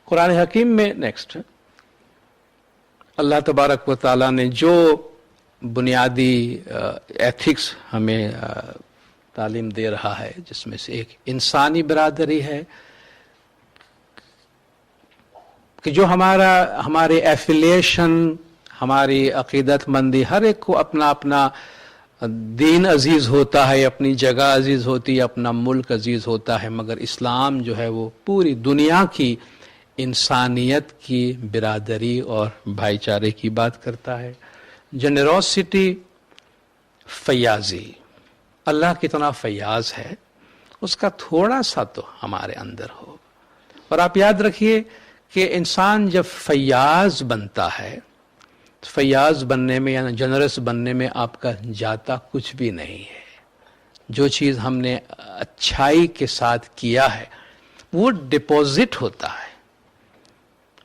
Speaker 1: कुरान हकीम में नेक्स्ट, अल्लाह तबारक व ताला ने जो बुनियादी एथिक्स हमें तालीम दे रहा है, जिसमें से एक इंसानी बिरादरी है कि जो हमारे एफिलिएशन, हमारी अकीदतमंदी, हर एक को अपना अपना दीन अजीज होता है, अपनी जगह अजीज होती है, अपना मुल्क अजीज होता है, मगर इस्लाम जो है वो पूरी दुनिया की इंसानियत की बिरादरी और भाईचारे की बात करता है। जेनरोसिटी, फयाजी, अल्लाह कितना फयाज है उसका थोड़ा सा तो हमारे अंदर हो। और आप याद रखिए कि इंसान जब फयाज बनता है, फयाज बनने में या जनरस बनने में आपका जाता कुछ भी नहीं है। जो चीज़ हमने अच्छाई के साथ किया है वो डिपॉजिट होता है,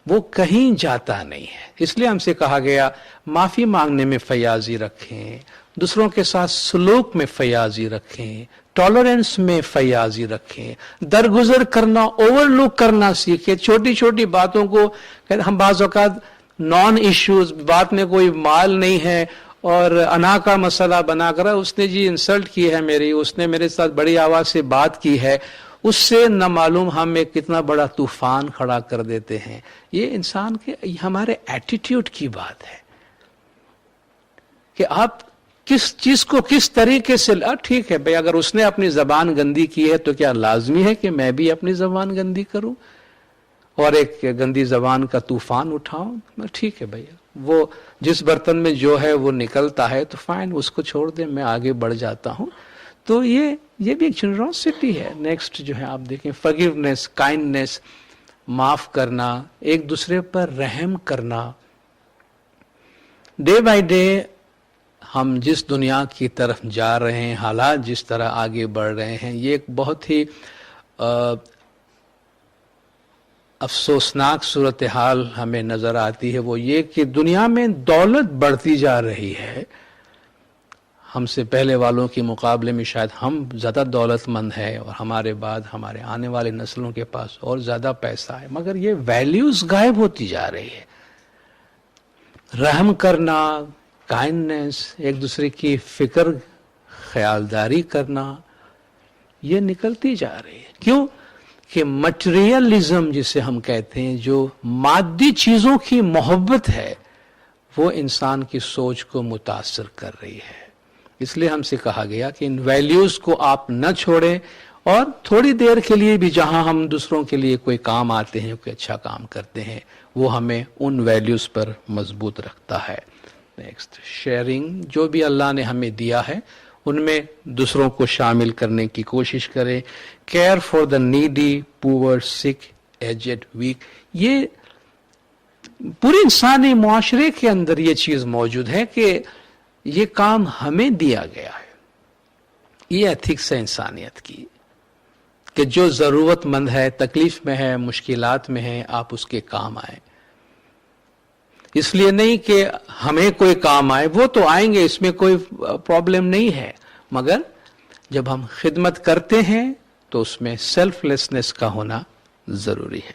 Speaker 1: वो कहीं जाता नहीं है। इसलिए हमसे कहा गया माफ़ी मांगने में फयाजी रखें, दूसरों के साथ सलूक में फयाजी रखें, टॉलरेंस में फयाजी रखें, दरगुजर करना, ओवरलुक करना सीखें। छोटी छोटी बातों को हम बाज़ औक़ात नॉन इश्यूज, बात में कोई माल नहीं है और अना का मसला बनाकर उसने जी इंसल्ट की है मेरी, उसने मेरे साथ बड़ी आवाज़ से बात की है, उससे न मालूम हम एक कितना बड़ा तूफान खड़ा कर देते हैं। ये इंसान के, हमारे एटीट्यूड की बात है कि आप किस चीज को किस तरीके से, ठीक है भाई, अगर उसने अपनी जबान गंदी की है तो क्या लाजमी है कि मैं भी अपनी जबान गंदी करूं और एक गंदी जबान का तूफान उठाऊं? ठीक है भैया, वो जिस बर्तन में जो है वो निकलता है तो फाइन, उसको छोड़ दे, मैं आगे बढ़ जाता हूं। तो ये भी एक जनरॉसिटी है। नेक्स्ट जो है आप देखें, फॉरगिवनेस, काइंडनेस, माफ करना, एक दूसरे पर रहम करना। डे बाय डे हम जिस दुनिया की तरफ जा रहे हैं, हालात जिस तरह आगे बढ़ रहे हैं, ये एक बहुत ही अफसोसनाक सूरत हाल हमें नजर आती है। वो ये कि दुनिया में दौलत बढ़ती जा रही है, हमसे पहले वालों के मुकाबले में शायद हम ज़्यादा दौलतमंद हैं और हमारे बाद हमारे आने वाले नस्लों के पास और ज़्यादा पैसा है, मगर ये वैल्यूज़ गायब होती जा रही है। रहम करना, काइंडनेस, एक दूसरे की फिक्र ख्यालदारी करना, ये निकलती जा रही है। क्यों? कि मटेरियलिज्म जिसे हम कहते हैं, जो मादी चीज़ों की मोहब्बत है, वो इंसान की सोच को मुतासर कर रही है। इसलिए हमसे कहा गया कि इन वैल्यूज को आप न छोड़ें, और थोड़ी देर के लिए भी जहां हम दूसरों के लिए कोई काम आते हैं, कोई अच्छा काम करते हैं, वो हमें उन वैल्यूज पर मजबूत रखता है। नेक्स्ट, शेयरिंग, जो भी अल्लाह ने हमें दिया है उनमें दूसरों को शामिल करने की कोशिश करें। Care for the needy, poor, sick, aged, weak, ये पूरे इंसानी मुआशरे के अंदर ये चीज मौजूद है कि ये काम हमें दिया गया है। ये एथिक्स है इंसानियत की कि जो जरूरतमंद है, तकलीफ में है, मुश्किलात में है, आप उसके काम आए। इसलिए नहीं कि हमें कोई काम आए, वो तो आएंगे, इसमें कोई प्रॉब्लम नहीं है, मगर जब हम खिदमत करते हैं तो उसमें सेल्फलेसनेस का होना जरूरी है।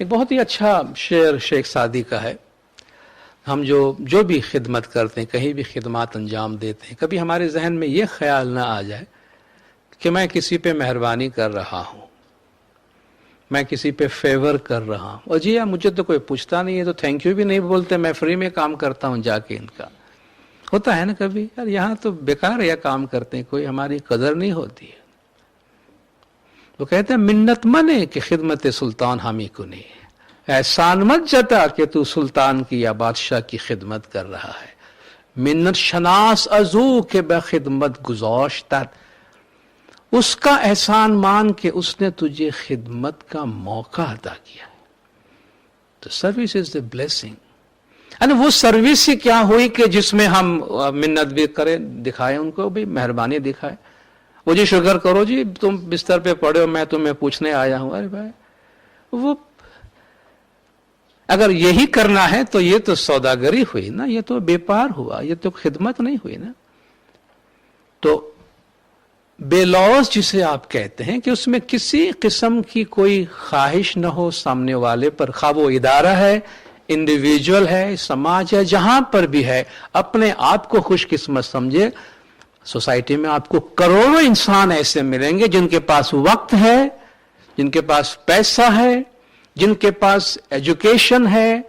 Speaker 1: एक बहुत ही अच्छा शेर शेख सादी का है। हम जो भी खिदमत करते हैं, कहीं भी खिदमत अंजाम देते हैं, कभी हमारे जहन में ये ख्याल ना आ जाए कि मैं किसी पे मेहरबानी कर रहा हूं, मैं किसी पे फेवर कर रहा हूं, और जी यार मुझे तो कोई पूछता नहीं है तो थैंक यू भी नहीं बोलते, मैं फ्री में काम करता हूं जाके इनका। होता है ना कभी, यार यहाँ तो बेकार है, काम करते हैं, कोई हमारी कदर नहीं होती है। वो कहते हैं मिन्नत मने कि खिदमत सुल्तान हामी को नहीं, एहसान मत जता कि तू सुल्तान की या बादशाह की खिदमत कर रहा है। मिन्नत शनास अजू के बखिदमत गुज़ाश्त, उसका एहसान मान के उसने तुझे खिदमत का मौका अदा किया। तो सर्विस इज द ब्लेसिंग। अरे वो सर्विस ही क्या हुई कि जिसमें हम मिन्नत भी करें, दिखाए उनको भी मेहरबानी दिखाए। वो जी शुक्र करो जी, तुम बिस्तर पे पड़े हो, मैं तुम्हें पूछने आया हूं। अरे भाई, वो अगर यही करना है तो ये तो सौदागरी हुई ना, ये तो व्यापार हुआ, ये तो खिदमत नहीं हुई ना। तो बेलौस जिसे आप कहते हैं कि उसमें किसी किस्म की कोई ख्वाहिश न हो सामने वाले पर, खा वो इदारा है, इंडिविजुअल है, समाज है, जहां पर भी है, अपने आप को खुशकिस्मत समझे। सोसाइटी में आपको करोड़ों इंसान ऐसे मिलेंगे जिनके पास वक्त है, जिनके पास पैसा है, जिनके पास एजुकेशन है,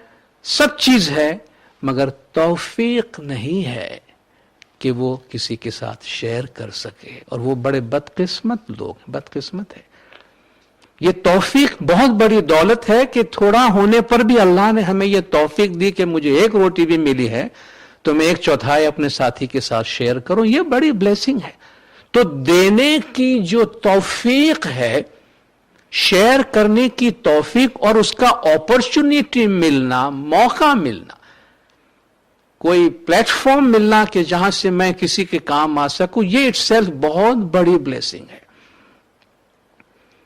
Speaker 1: सब चीज है, मगर तौफीक नहीं है कि वो किसी के साथ शेयर कर सके, और वो बड़े बदकिस्मत लोग, बदकिस्मत है। ये तौफीक बहुत बड़ी दौलत है कि थोड़ा होने पर भी अल्लाह ने हमें ये तौफीक दी कि मुझे एक रोटी भी मिली है तो मैं 1/4 अपने साथी के साथ शेयर करूं, ये बड़ी ब्लेसिंग है। तो देने की जो तौफीक है, शेयर करने की तौफीक और उसका अपॉर्चुनिटी मिलना, मौका मिलना, कोई प्लेटफॉर्म मिलना कि जहां से मैं किसी के काम आ सकूं, ये इटसेल्फ बहुत बड़ी ब्लेसिंग है।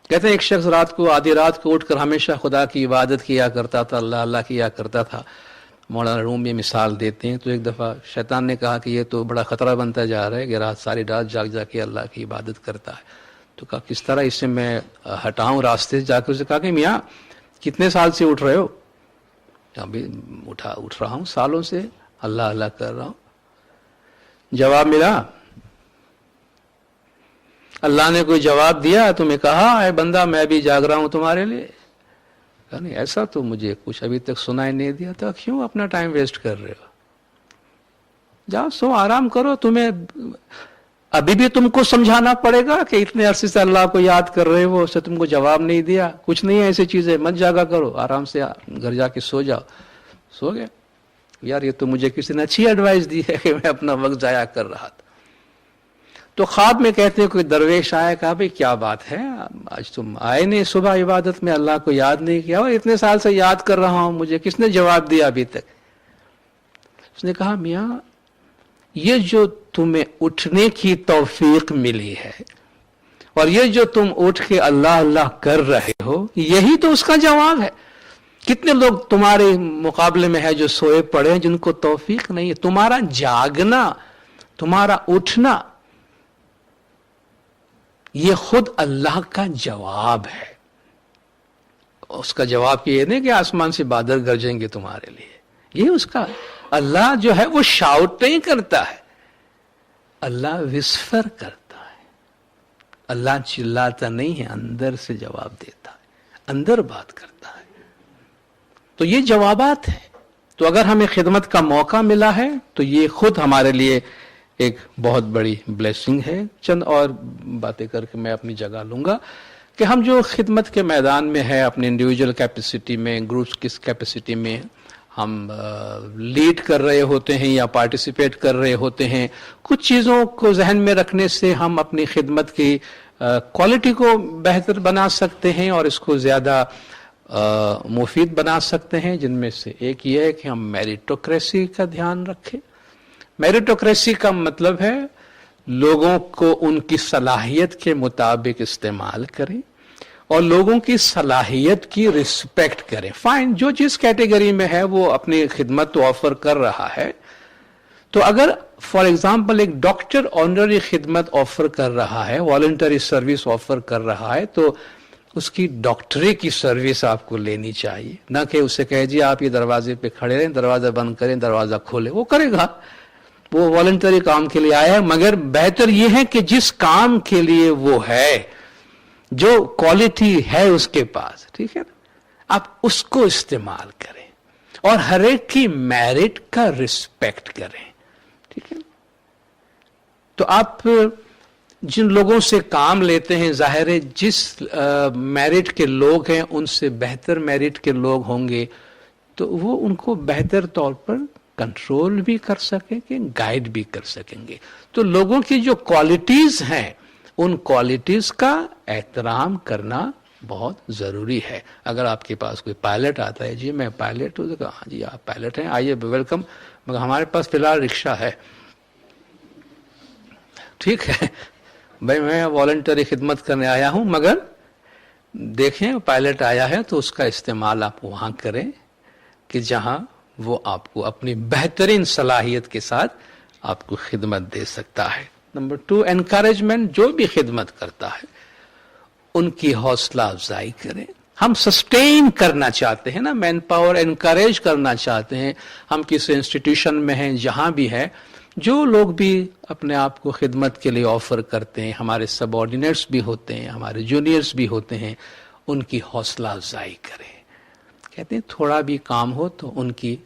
Speaker 1: कहते हैं एक शख्स रात को, आधी रात को उठकर हमेशा खुदा की इबादत किया करता था, अल्लाह अल्लाह किया करता था। मौलाना रूम में मिसाल देते हैं, तो एक दफ़ा शैतान ने कहा कि ये तो बड़ा ख़तरा बनता जा रहा है कि सारी रात जाग जाके अल्लाह की इबादत करता है। तो कहा किस तरह इससे मैं हटाऊं रास्ते से जाकर। उसे कहा कि मियाँ कितने साल से उठ रहे हो? अभी उठ रहा हूँ सालों से, अल्लाह अल्लाह कर रहा हूँ। जवाब मिला? अल्लाह ने कोई जवाब दिया? तुम्हें कहा है बंदा मैं भी जाग रहा हूं तुम्हारे लिए? कहा नहीं, ऐसा तो मुझे कुछ अभी तक सुनाई नहीं दिया। था क्यों अपना टाइम वेस्ट कर रहे हो? जाओ सो आराम करो, तुम्हें अभी भी तुमको समझाना पड़ेगा कि इतने अरसे से अल्लाह को याद कर रहे हो, उससे तुमको जवाब नहीं दिया, कुछ नहीं है ऐसी चीजें, मत जागा करो, आराम से घर जाके सो जाओ। सो गए। यार ये तो मुझे किसी ने अच्छी एडवाइस दी है कि मैं अपना वक्त जाया कर रहा था। तो ख्वाब में कहते हैं कोई दरवेश आया, कहा भाई क्या बात है, आज तुम आए नहीं सुबह इबादत में, अल्लाह को याद नहीं किया, और इतने साल से याद कर रहा हूं, मुझे किसने जवाब दिया अभी तक। उसने कहा मियां ये जो तुम्हें उठने की तौफीक मिली है और ये जो तुम उठ के अल्लाह अल्लाह कर रहे हो, यही तो उसका जवाब है। कितने लोग तुम्हारे मुकाबले में है जो सोए पड़े हैं, जिनको तौफीक नहीं है। तुम्हारा जागना, तुम्हारा उठना, ये खुद अल्लाह का जवाब है। उसका जवाब ये नहीं कि आसमान से बादल गरजेंगे तुम्हारे लिए, ये उसका, अल्लाह जो है वो शाउट नहीं करता है, अल्लाह विस्फर करता है। अल्लाह चिल्लाता नहीं है, अंदर से जवाब देता है, अंदर बात करता है। तो ये जवाबात है। तो अगर हमें खिदमत का मौका मिला है तो ये खुद हमारे लिए एक बहुत बड़ी ब्लेसिंग है। चंद और बातें करके मैं अपनी जगह लूंगा कि हम जो खिदमत के मैदान में है, अपने इंडिविजुअल कैपेसिटी में, ग्रुप्स किस कैपेसिटी में हम लीड कर रहे होते हैं या पार्टिसिपेट कर रहे होते हैं, कुछ चीज़ों को जहन में रखने से हम अपनी खिदमत की क्वालिटी को बेहतर बना सकते हैं और इसको ज़्यादा मुफीद बना सकते हैं। जिनमें से एक ये है कि हम मेरिटोक्रेसी का ध्यान रखें। मेरिटोक्रेसी का मतलब है लोगों को उनकी सलाहियत के मुताबिक इस्तेमाल करें और लोगों की सलाहियत की रिस्पेक्ट करें। फाइन, जो जिस कैटेगरी में है वो अपनी खिदमत तो ऑफर कर रहा है। तो अगर फॉर एग्जाम्पल एक डॉक्टर ऑनररी खिदमत ऑफर कर रहा है, वॉलंटरी सर्विस ऑफर कर रहा है, तो उसकी डॉक्टरी की सर्विस आपको लेनी चाहिए, ना कि उसे कहे जी आप ये दरवाजे पे खड़े रहें, दरवाजा बंद करें, दरवाजा खोले। वो करेगा, वो वॉलंटरी काम के लिए आया है। मगर बेहतर ये है कि जिस काम के लिए वो है, जो क्वालिटी है उसके पास, ठीक है ना, आप उसको इस्तेमाल करें और हर एक की मेरिट का रिस्पेक्ट करें, ठीक है। तो आप जिन लोगों से काम लेते हैं, जाहिर है जिस मेरिट के लोग हैं उनसे बेहतर मेरिट के लोग होंगे, तो वो उनको बेहतर तौर पर कंट्रोल भी कर सकेंगे, गाइड भी कर सकेंगे। तो लोगों की जो क्वालिटीज हैं, उन क्वालिटीज का एहतराम करना बहुत जरूरी है। अगर आपके पास कोई पायलट आता है, जी मैं पायलट हूँ, तो कहा हाँ जी आप पायलट हैं, आइए वेलकम, मगर हमारे पास फिलहाल रिक्शा है, ठीक है भाई मैं वॉलंटरी खिदमत करने आया हूं, मगर देखें पायलट आया है तो उसका इस्तेमाल आप वहां करें कि जहां वो आपको अपनी बेहतरीन सलाहियत के साथ आपको खिदमत दे सकता है। Number 2, encouragement. जो भी खिदमत करता है उनकी हौसला अफजाई करें। हम सस्टेन करना चाहते हैं ना, मैन पावर एनकरेज करना चाहते हैं। हम किसी इंस्टीट्यूशन में हैं, जहां भी है, जो लोग भी अपने आप को खिदमत के लिए ऑफर करते हैं, हमारे सबऑर्डिनेट्स भी होते हैं, हमारे जूनियर्स भी होते हैं, उनकी हौसला अफजाई करें। कहते हैं थोड़ा भी काम हो तो उनकी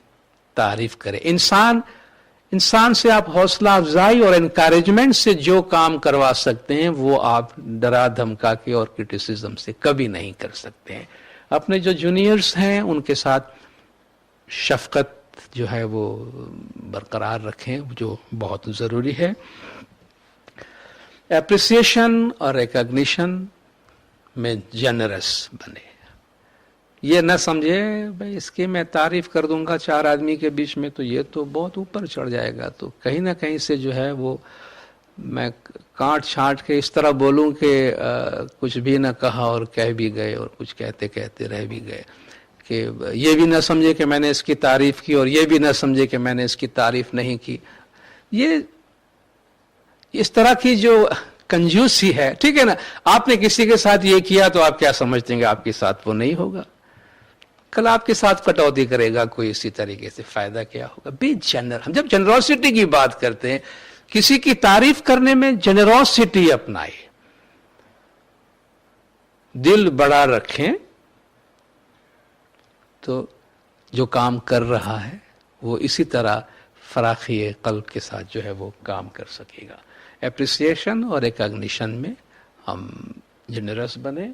Speaker 1: तारीफ करें। इंसान से आप हौसला अफजाई और एनकरेजमेंट से जो काम करवा सकते हैं वो आप डरा धमका के और क्रिटिसिज्म से कभी नहीं कर सकते हैं। अपने जो जूनियर्स हैं उनके साथ शफकत जो है वो बरकरार रखें, जो बहुत ज़रूरी है। एप्रिसिएशन और रिकॉग्निशन में जनरस बने। ये न समझे भाई इसकी मैं तारीफ कर दूंगा 4 आदमी के बीच में तो ये तो बहुत ऊपर चढ़ जाएगा, तो कहीं ना कहीं से जो है वो मैं काट छांट के इस तरह बोलूं कि कुछ भी न कहा और कह भी गए और कुछ कहते कहते रह भी गए, कि ये भी ना समझे कि मैंने इसकी तारीफ की और ये भी ना समझे कि मैंने इसकी तारीफ नहीं की। ये इस तरह की जो कंजूसी है, ठीक है ना, आपने किसी के साथ ये किया तो आप क्या समझते हैं आपके साथ वो नहीं होगा, कल आपके साथ कटौती करेगा कोई इसी तरीके से, फायदा क्या होगा। Be general. हम जब जनरोसिटी की बात करते हैं, किसी की तारीफ करने में जनरोसिटी अपनाए, दिल बड़ा रखें, तो जो काम कर रहा है वो इसी तरह फराखी कल्ब के साथ जो है वो काम कर सकेगा। एप्रिसिएशन और रिकॉग्निशन में हम जनरस बने।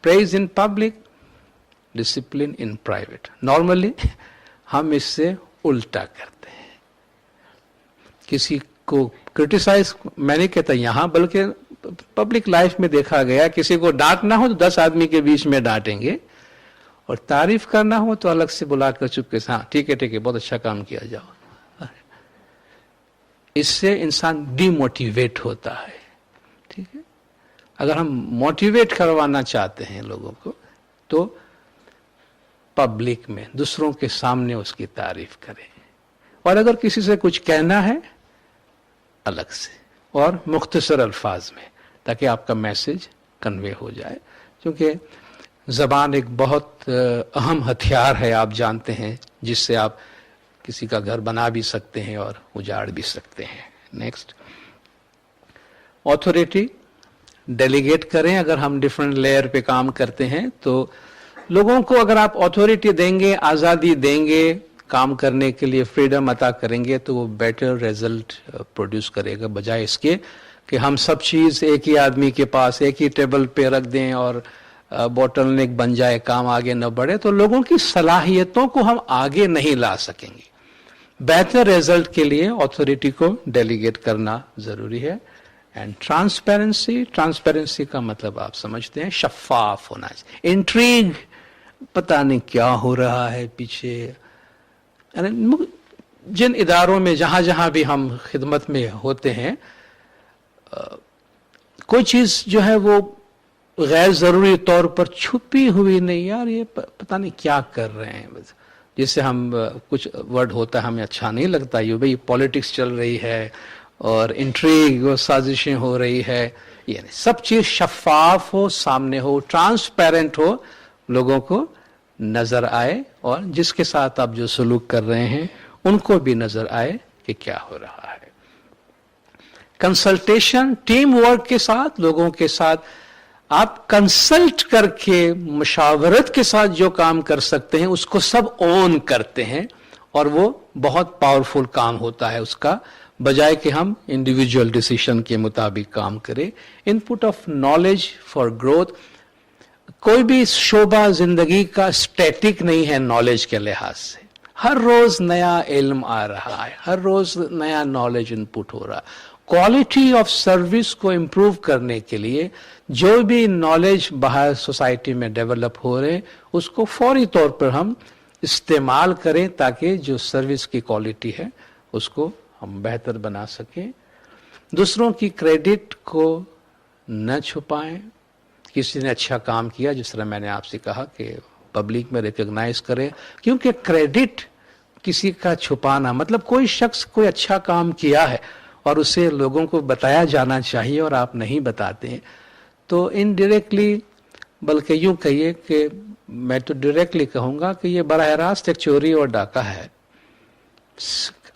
Speaker 1: Praise in public, discipline in private. Normally हम इससे उल्टा करते हैं, किसी को क्रिटिसाइज, मैं नहीं कहता यहाँ, बल्कि पब्लिक लाइफ में देखा गया, किसी को डांटना हो तो 10 आदमी के बीच में डांटेंगे, और तारीफ करना हो तो अलग से बुलाकर चुपके से, हाँ ठीक है बहुत अच्छा काम किया, जाओ। इससे इंसान डिमोटिवेट होता है। ठीक है, अगर हम मोटिवेट करवाना चाहते हैं लोगों को तो पब्लिक में दूसरों के सामने उसकी तारीफ करें, और अगर किसी से कुछ कहना है अलग से और मुख्तसर अल्फाज में, ताकि आपका मैसेज कन्वे हो जाए। क्योंकि ज़बान एक बहुत अहम हथियार है, आप जानते हैं, जिससे आप किसी का घर बना भी सकते हैं और उजाड़ भी सकते हैं। नेक्स्ट, ऑथोरिटी डेलीगेट करें। अगर हम डिफरेंट लेयर पे काम करते हैं तो लोगों को अगर आप ऑथोरिटी देंगे, आज़ादी देंगे, काम करने के लिए फ्रीडम अता करेंगे, तो वो बेटर रिजल्ट प्रोड्यूस करेगा, बजाय इसके कि हम सब चीज़ एक ही आदमी के पास एक ही टेबल पे रख दें और बॉटल नेक बन जाए, काम आगे न बढ़े, तो लोगों की सलाहियतों को हम आगे नहीं ला सकेंगे। बेहतर रिजल्ट के लिए ऑथोरिटी को डेलीगेट करना जरूरी है। एंड ट्रांसपेरेंसी, ट्रांसपेरेंसी का मतलब आप समझते हैं, शफाफ होना चाहिए। इंट्रीग, पता नहीं क्या हो रहा है पीछे। जिन इदारों में जहां जहां भी हम खिदमत में होते हैं, कोई चीज जो है वो गैर जरूरी तौर पर छुपी हुई नहीं, यार ये पता नहीं क्या कर रहे हैं, बस जिससे हम कुछ वर्ड होता है हमें अच्छा नहीं लगता, ये भाई पॉलिटिक्स चल रही है और इंट्रीग और साजिशें हो रही है, ये नहीं। सब चीज शफाफ हो, सामने हो, ट्रांसपेरेंट हो, लोगों को नजर आए, और जिसके साथ आप जो सलूक कर रहे हैं उनको भी नजर आए कि क्या हो रहा है। कंसल्टेशन, टीम वर्क के साथ, लोगों के साथ आप कंसल्ट करके मुशावरत के साथ जो काम कर सकते हैं उसको सब ओन करते हैं, और वो बहुत पावरफुल काम होता है उसका, बजाय कि हम इंडिविजुअल डिसीजन के मुताबिक काम करें। Input of knowledge for growth, कोई भी शोबा जिंदगी का स्टैटिक नहीं है नॉलेज के लिहाज से। हर रोज नया इल्म आ रहा है, हर रोज नया नॉलेज इनपुट हो रहा है। क्वालिटी ऑफ सर्विस को इम्प्रूव करने के लिए जो भी नॉलेज बाहर सोसाइटी में डेवलप हो रहे, उसको फौरी तौर पर हम इस्तेमाल करें, ताकि जो सर्विस की क्वालिटी है उसको हम बेहतर बना सकें। दूसरों की क्रेडिट को न छुपाएं। किसी ने अच्छा काम किया, जिस तरह मैंने आपसे कहा कि पब्लिक में रिकॉग्नाइज करें, क्योंकि क्रेडिट किसी का छुपाना, मतलब कोई शख्स कोई अच्छा काम किया है और उसे लोगों को बताया जाना चाहिए और आप नहीं बताते हैं, तो इनडायरेक्टली, बल्कि यूं कहिए कि मैं तो डायरेक्टली कहूंगा कि ये बराह रास्त एक चोरी और डाका है।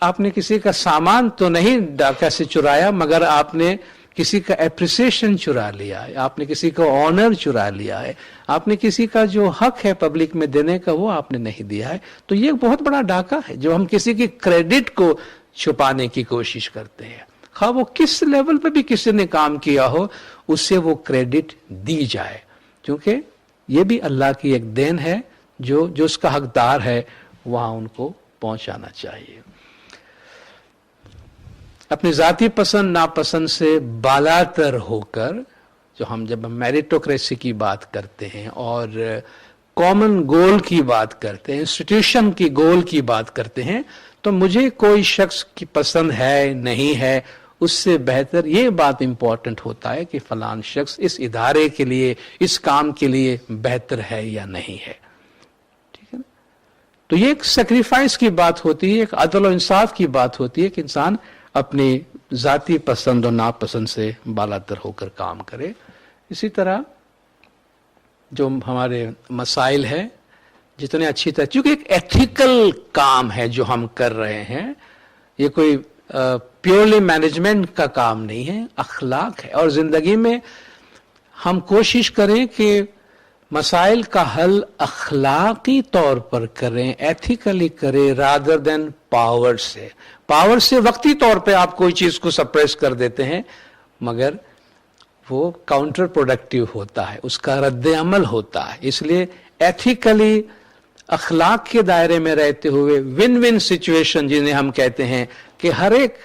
Speaker 1: आपने किसी का सामान तो नहीं डाका से चुराया, मगर आपने किसी का एप्रिसिएशन चुरा लिया है, आपने किसी का ऑनर चुरा लिया है, आपने किसी का जो हक है पब्लिक में देने का वो आपने नहीं दिया है। तो ये बहुत बड़ा डाका है जो हम किसी की क्रेडिट को छुपाने की कोशिश करते हैं। खा वो किस लेवल पे भी किसी ने काम किया हो, उससे वो क्रेडिट दी जाए, क्योंकि ये भी अल्लाह की एक देन है, जो उसका हकदार है वहां उनको पहुंचाना चाहिए। अपनी जाति पसंद नापसंद से बालातर होकर, जो हम जब मेरिटोक्रेसी की बात करते हैं और कॉमन गोल की बात करते हैं, इंस्टीट्यूशन की गोल की बात करते हैं, तो मुझे कोई शख्स की पसंद है नहीं है, उससे बेहतर ये बात इंपॉर्टेंट होता है कि फलान शख्स इस इदारे के लिए, इस काम के लिए बेहतर है या नहीं है। ठीक है ना? तो ये एक सेक्रीफाइस की बात होती है, एक अदल और इंसाफ की बात होती है कि इंसान अपनी जाति पसंद और नापसंद से बालातर होकर काम करे। इसी तरह जो हमारे मसाइल है, जितने अच्छी तरह, क्योंकि एक एथिकल काम है जो हम कर रहे हैं, ये कोई प्योरली मैनेजमेंट का काम नहीं है, अखलाक है। और जिंदगी में हम कोशिश करें कि मसाइल का हल अखलाकी तौर पर करें, एथिकली करें, रादर देन पावर से। पावर से वक्ती तौर पे आप कोई चीज को सप्रेस कर देते हैं, मगर वो काउंटर प्रोडक्टिव होता है, उसका रद्द अमल होता है। इसलिए एथिकली अखलाक के दायरे में रहते हुए विन विन सिचुएशन जिन्हें हम कहते हैं कि हर एक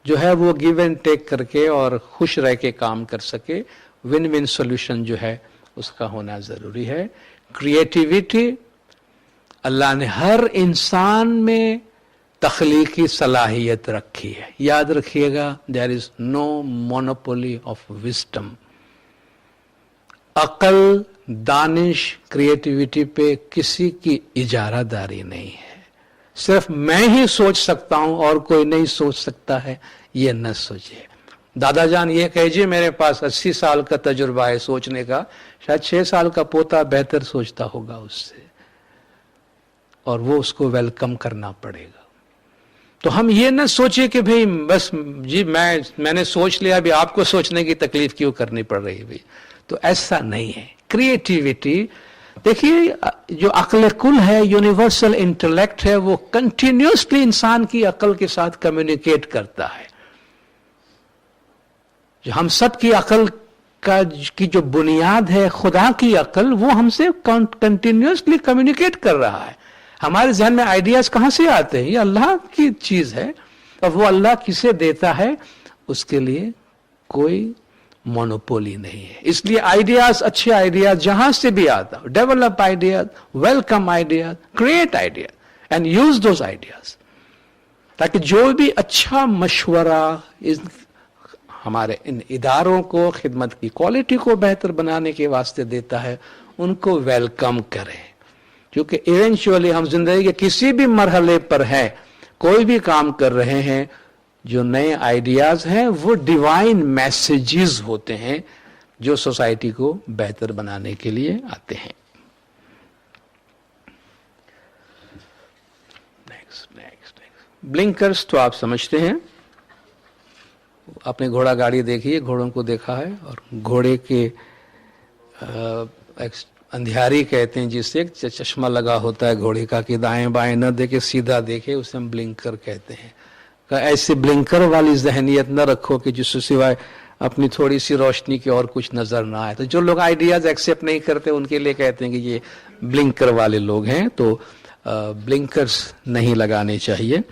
Speaker 1: जो है वो गिव एंड टेक करके और खुश रह के काम कर सके, विन विन सोल्यूशन जो है उसका होना जरूरी है। क्रिएटिविटी, अल्लाह ने हर इंसान में तख्लीकी सलाहियत रखी है, याद रखिएगा, there is no monopoly of wisdom. अकल, दानिश, क्रिएटिविटी पे किसी की इजारादारी नहीं है। सिर्फ मैं ही सोच सकता हूं और कोई नहीं सोच सकता है, ये न सोचिए। दादा जान ये कहिए मेरे पास 80 साल का तजुर्बा है सोचने का, शायद 6 साल का पोता बेहतर सोचता होगा उससे, और वो उसको वेलकम करना पड़ेगा। तो हम ये न सोचिए कि भाई बस जी मैंने सोच लिया, अभी आपको सोचने की तकलीफ क्यों करनी पड़ रही है भाई। तो ऐसा नहीं है। क्रिएटिविटी, देखिए जो अक्ल कुल है, यूनिवर्सल इंटेलेक्ट है, वो कंटिन्यूसली इंसान की अकल के साथ कम्युनिकेट करता है। जो हम सब की अकल की जो बुनियाद है, खुदा की अकल, वो हमसे कंटिन्यूसली कम्युनिकेट कर रहा है। हमारे जहन में आइडियाज कहां से आते हैं? ये अल्लाह की चीज है, और वो अल्लाह किसे देता है उसके लिए कोई मोनोपोली नहीं है। इसलिए आइडियाज, अच्छे आइडियाज जहां से भी आता, develop ideas, welcome ideas, create ideas and use those ideas, ताकि जो भी अच्छा मशवरा इस हमारे इन इदारों को खिदमत की क्वालिटी को बेहतर बनाने के वास्ते देता है, उनको वेलकम करें। क्योंकि इवेंचुअली हम जिंदगी के किसी भी मरहले पर हैं, कोई भी काम कर रहे हैं, जो नए आइडियाज हैं वो डिवाइन मैसेजेस होते हैं जो सोसाइटी को बेहतर बनाने के लिए आते हैं। नेक्स्ट ब्लिंकर्स तो आप समझते हैं। आपने घोड़ा गाड़ी देखी है, घोड़ों को देखा है, और घोड़े के अंधियारी कहते हैं जिससे एक चश्मा लगा होता है घोड़े का कि दाएं बाएं न देखे सीधा देखे, उसे हम ब्लिंकर कहते हैं। ऐसे ब्लिंकर वाली जहनियत न रखो कि जिससे सिवाय अपनी थोड़ी सी रोशनी की और कुछ नजर ना आए। तो जो लोग आइडियाज एक्सेप्ट नहीं करते उनके लिए कहते हैं कि ये ब्लिंकर वाले लोग हैं, तो ब्लिंकर्स नहीं लगाने चाहिए।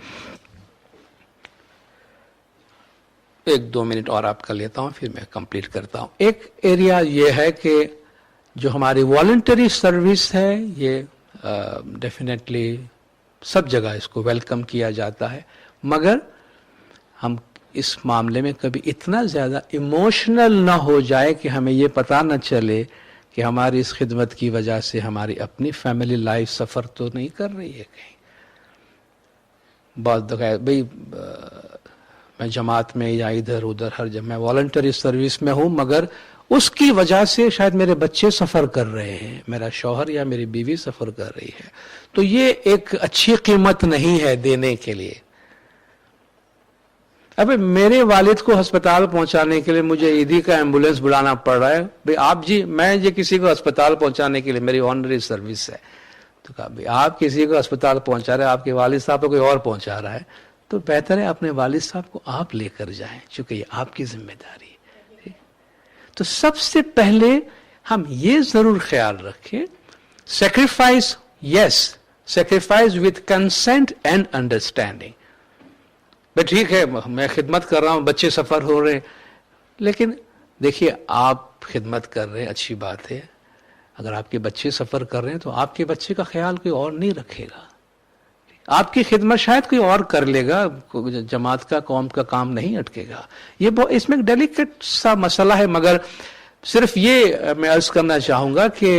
Speaker 1: 1-2 मिनट और आपका लेता हूं, फिर मैं कंप्लीट करता हूं। एक एरिया ये है कि जो हमारी वॉलंटरी सर्विस है, ये डेफिनेटली सब जगह इसको वेलकम किया जाता है, मगर हम इस मामले में कभी इतना ज़्यादा इमोशनल ना हो जाए कि हमें ये पता न चले कि हमारी इस खिदमत की वजह से हमारी अपनी फैमिली लाइफ सफ़र तो नहीं कर रही है कहीं। बहुत दफ़ा भाई मैं जमात में या इधर उधर हर जगह मैं वॉलंटरी सर्विस में हूँ, मगर उसकी वजह से शायद मेरे बच्चे सफ़र कर रहे हैं, मेरा शौहर या मेरी बीवी सफ़र कर रही है, तो ये एक अच्छी कीमत नहीं है देने के लिए। अबे मेरे वालिद को अस्पताल पहुंचाने के लिए मुझे ईदी का एम्बुलेंस बुलाना पड़ रहा है, भाई आप जी मैं ये किसी को अस्पताल पहुंचाने के लिए मेरी ऑनरी सर्विस है। तो कहा भाई आप किसी को अस्पताल पहुंचा रहे हैं, आपके वालिद साहब को कोई और पहुंचा रहा है, तो बेहतर है अपने वालिद साहब को आप लेकर जाएं, क्योंकि ये आपकी जिम्मेदारी है। तो सबसे पहले हम ये जरूर ख्याल रखें, sacrifice, yes, sacrifice with consent and understanding. भाई ठीक है मैं खिदमत कर रहा हूं, बच्चे सफर हो रहे हैं, लेकिन देखिए आप खिदमत कर रहे हैं, अच्छी बात है। अगर आपके बच्चे सफर कर रहे हैं तो आपके बच्चे का ख्याल कोई और नहीं रखेगा, आपकी खिदमत शायद कोई और कर लेगा, जमात का कौम का काम नहीं अटकेगा। ये इसमें एक डेलिकेट सा मसला है, मगर सिर्फ ये मैं अर्ज करना चाहूंगा कि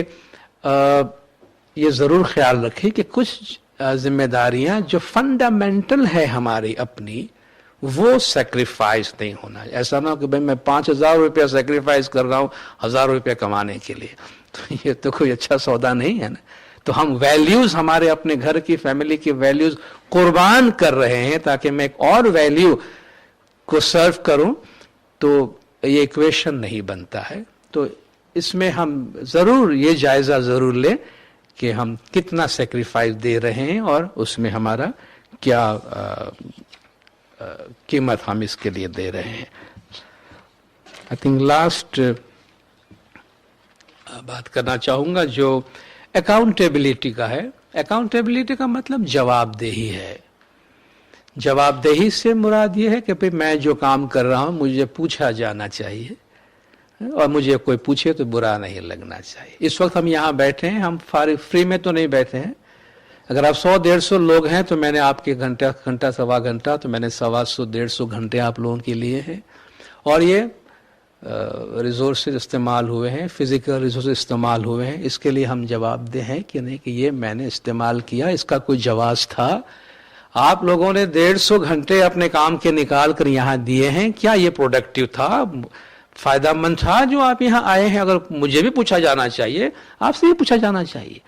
Speaker 1: ये जरूर ख्याल रखें कि कुछ जिम्मेदारियां जो फंडामेंटल है हमारी अपनी, वो सेक्रीफाइस नहीं होना। ऐसा ना कि भाई मैं 5,000 रुपया सेक्रीफाइस कर रहा हूं 1,000 रुपया कमाने के लिए, तो ये तो कोई अच्छा सौदा नहीं है ना। तो हम वैल्यूज, हमारे अपने घर की फैमिली की वैल्यूज कुर्बान कर रहे हैं ताकि मैं एक और वैल्यू को सर्व करूं, तो ये इक्वेशन नहीं बनता है। तो इसमें हम जरूर ये जायजा जरूर लें कि हम कितना सेक्रीफाइस दे रहे हैं और उसमें हमारा क्या कीमत हम इसके लिए दे रहे हैं। आई थिंक लास्ट बात करना चाहूंगा जो अकाउंटेबिलिटी का है। अकाउंटेबिलिटी का मतलब जवाबदेही है। जवाबदेही से मुराद ये है कि भाई मैं जो काम कर रहा हूं मुझे पूछा जाना चाहिए और मुझे कोई पूछे तो बुरा नहीं लगना चाहिए। इस वक्त हम यहाँ बैठे हैं, हम फ्री में तो नहीं बैठे हैं। अगर आप 100-150 लोग हैं तो मैंने आपके घंटा सवा घंटा तो मैंने 125-150 घंटे आप लोगों के लिए हैं और ये रिसोर्सेज इस्तेमाल हुए हैं, फिजिकल रिसोर्स इस्तेमाल हुए हैं। इसके लिए हम जवाबदेह हैं कि नहीं कि ये मैंने इस्तेमाल किया, इसका कोई जवाब था। आप लोगों ने 150 घंटे अपने काम के निकाल कर यहाँ दिए हैं, क्या ये प्रोडक्टिव था, फायदामंद था जो आप यहाँ आए हैं? अगर मुझे भी पूछा जाना चाहिए, आपसे भी पूछा जाना चाहिए।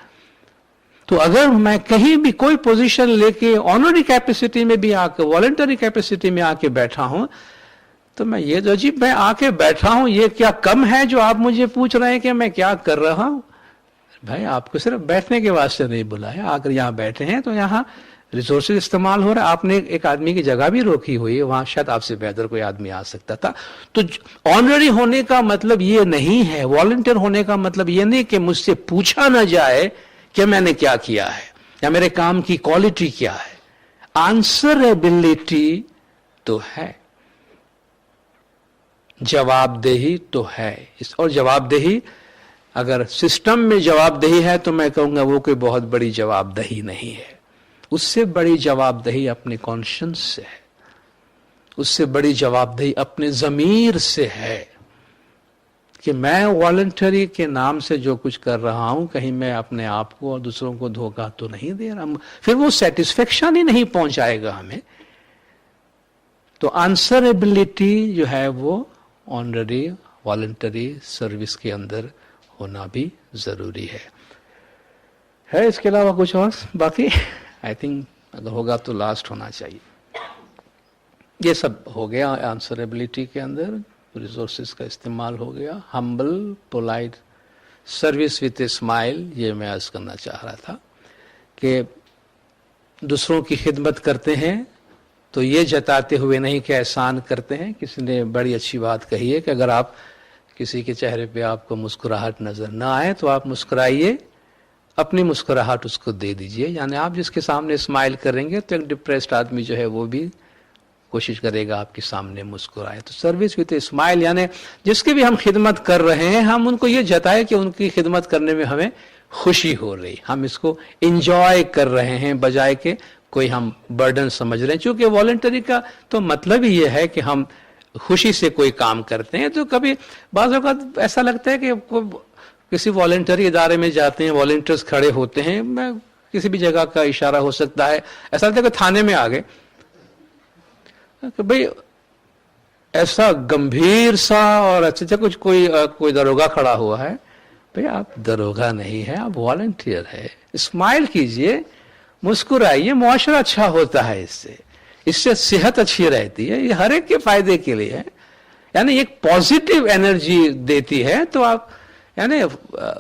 Speaker 1: तो अगर मैं कहीं भी कोई पोजीशन लेके ऑनरी कैपेसिटी में भी आके, वॉलंटरी कैपेसिटी में आके बैठा हूं, तो मैं ये जो जी मैं आके बैठा हूं, ये क्या कम है जो आप मुझे पूछ रहे हैं कि मैं क्या कर रहा हूं? भाई आपको सिर्फ बैठने के वास्ते नहीं बुलाया, आकर यहाँ बैठे हैं तो यहाँ रिसोर्सेज इस्तेमाल हो रहा है। आपने एक आदमी की जगह भी रोकी हुई है, वहां शायद आपसे बेहतर कोई आदमी आ सकता था। तो ऑनरी होने का मतलब ये नहीं है, वॉलंटियर होने का मतलब ये नहीं कि मुझसे पूछा ना जाए कि मैंने क्या किया है या मेरे काम की क्वालिटी क्या है। आंसरेबिलिटी तो है, जवाबदेही तो है। और जवाबदेही अगर सिस्टम में जवाबदेही है तो मैं कहूंगा वो कोई बहुत बड़ी जवाबदेही नहीं है। उससे बड़ी जवाबदेही अपने कॉन्शियंस से है, उससे बड़ी जवाबदेही अपने ज़मीर से है कि मैं वॉलंटरी के नाम से जो कुछ कर रहा हूं, कहीं मैं अपने आप को और दूसरों को धोखा तो नहीं दे रहा। फिर वो सेटिस्फेक्शन ही नहीं पहुंचाएगा हमें। तो आंसरेबिलिटी जो है वो ऑनरी वॉलंटरी सर्विस के अंदर होना भी जरूरी है। इसके अलावा कुछ और बाकी? आई थिंक अगर होगा तो लास्ट होना चाहिए। ये सब हो गया आंसरेबिलिटी के अंदर, रिसोर्सेज का इस्तेमाल हो गया। Humble polite service with a smile, ये मैं अर्ज करना चाह रहा था कि दूसरों की खिदमत करते हैं तो ये जताते हुए नहीं कि एहसान करते हैं। किसी ने बड़ी अच्छी बात कही है कि अगर आप किसी के चेहरे पे आपको मुस्कुराहट नजर ना आए तो आप मुस्कुराइए, अपनी मुस्कुराहट उसको दे दीजिए। यानी आप जिसके सामने स्माइल करेंगे तो एक डिप्रेस्ड आदमी जो है वो भी कोशिश करेगा आपके सामने मुस्कुराए। तो सर्विस विथ ए स्माइल, यानी जिसकी भी हम खिदमत कर रहे हैं हम उनको ये जताए कि उनकी खिदमत करने में हमें खुशी हो रही, हम इसको इंजॉय कर रहे हैं, बजाय के कोई हम बर्डन समझ रहे हैं। क्योंकि वॉलंटरी का तो मतलब ही ये है कि हम खुशी से कोई काम करते हैं। तो कभी बाज़ औक़ात ऐसा लगता है कि किसी वॉलंटरी इदारे में जाते हैं, वॉलंटियर्स खड़े होते हैं, मैं किसी भी जगह का इशारा हो सकता है, ऐसा लगता है कि थाने में आ गए कि भाई ऐसा गंभीर सा और अच्छा कुछ कोई दरोगा खड़ा हुआ है। भाई आप दरोगा नहीं है, आप वॉलंटियर है। स्माइल कीजिए, मुस्कुराइए, मुआशरा अच्छा होता है इससे सेहत अच्छी रहती है। ये हर एक के फायदे के लिए है, यानी एक पॉजिटिव एनर्जी देती है। तो आप यानी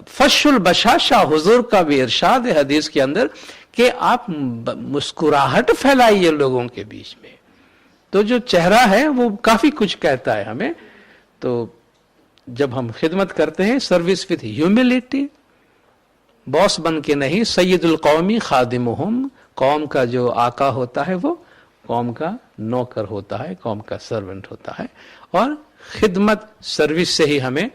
Speaker 1: फशुल बशाशा, हुजूर का भी इरशाद है हदीस के अंदर कि आप मुस्कुराहट फैलाइए लोगों के बीच में। तो जो चेहरा है वो काफी कुछ कहता है हमें। तो जब हम खिदमत करते हैं, सर्विस विथ ह्यूमिलिटी, बॉस बन के नहीं, सैयदुल कौमी खादिमुहुम, कौम का जो आका होता है वो कौम का नौकर होता है, कौम का सर्वेंट होता है। और खिदमत सर्विस से ही हमें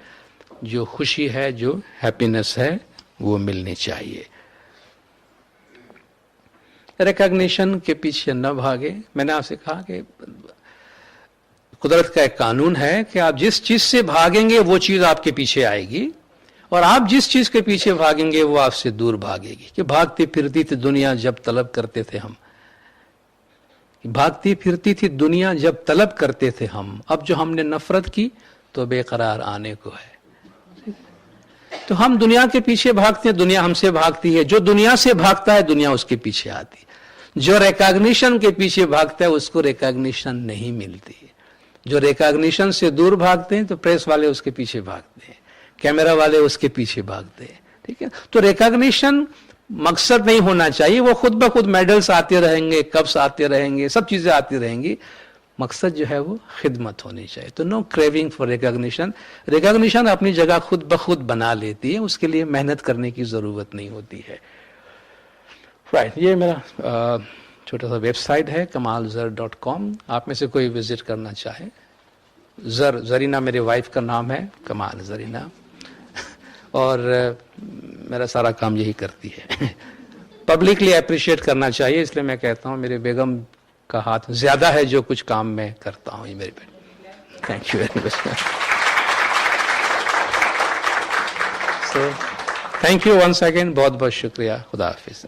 Speaker 1: जो खुशी है, जो हैप्पीनेस है वो मिलनी चाहिए। रिकॉग्निशन के पीछे न भागे। मैंने आपसे कहा कि कुदरत का एक कानून है कि आप जिस चीज से भागेंगे वो चीज आपके पीछे आएगी, और आप जिस चीज के पीछे भागेंगे वो आपसे दूर भागेगी। कि भागती फिरती थी दुनिया जब तलब करते थे हम, भागती फिरती थी दुनिया जब तलब करते थे हम, अब जो हमने नफरत की तो बेकरार आने को है। तो हम दुनिया के पीछे भागते हैं, दुनिया हमसे भागती है। जो दुनिया से भागता है दुनिया उसके पीछे आती है। जो रिकॉग्निशन के पीछे भागता है उसको रिकॉग्निशन नहीं मिलती है। जो रिकॉग्निशन से दूर भागते हैं तो प्रेस वाले उसके पीछे भागते हैं कैमरा वाले उसके पीछे भागते हैं, ठीक है। तो रिकॉग्निशन मकसद नहीं होना चाहिए, वो खुद ब खुद मेडल्स आते रहेंगे, कप्स आते रहेंगे, सब चीजें आती रहेंगी, मकसद जो है वो खिदमत होनी चाहिए। तो no craving for recognition, recognition अपनी जगह खुद ब खुद बना लेती है, उसके लिए मेहनत करने की जरूरत नहीं होती है। राइट, ये मेरा छोटा सा वेबसाइट है kamalzar.com, आप में से कोई विजिट करना चाहे। जरीना मेरे वाइफ का नाम है, कमाल जरीना, और मेरा सारा काम यही करती है। पब्लिकली अप्रिशिएट करना चाहिए, इसलिए मैं कहता हूँ मेरे बेगम का हाथ ज्यादा है जो कुछ काम मैं करता हूँ, ये मेरे बेटे। Thank you very much. So thank you once again, बहुत बहुत शुक्रिया, खुदा हाफिज।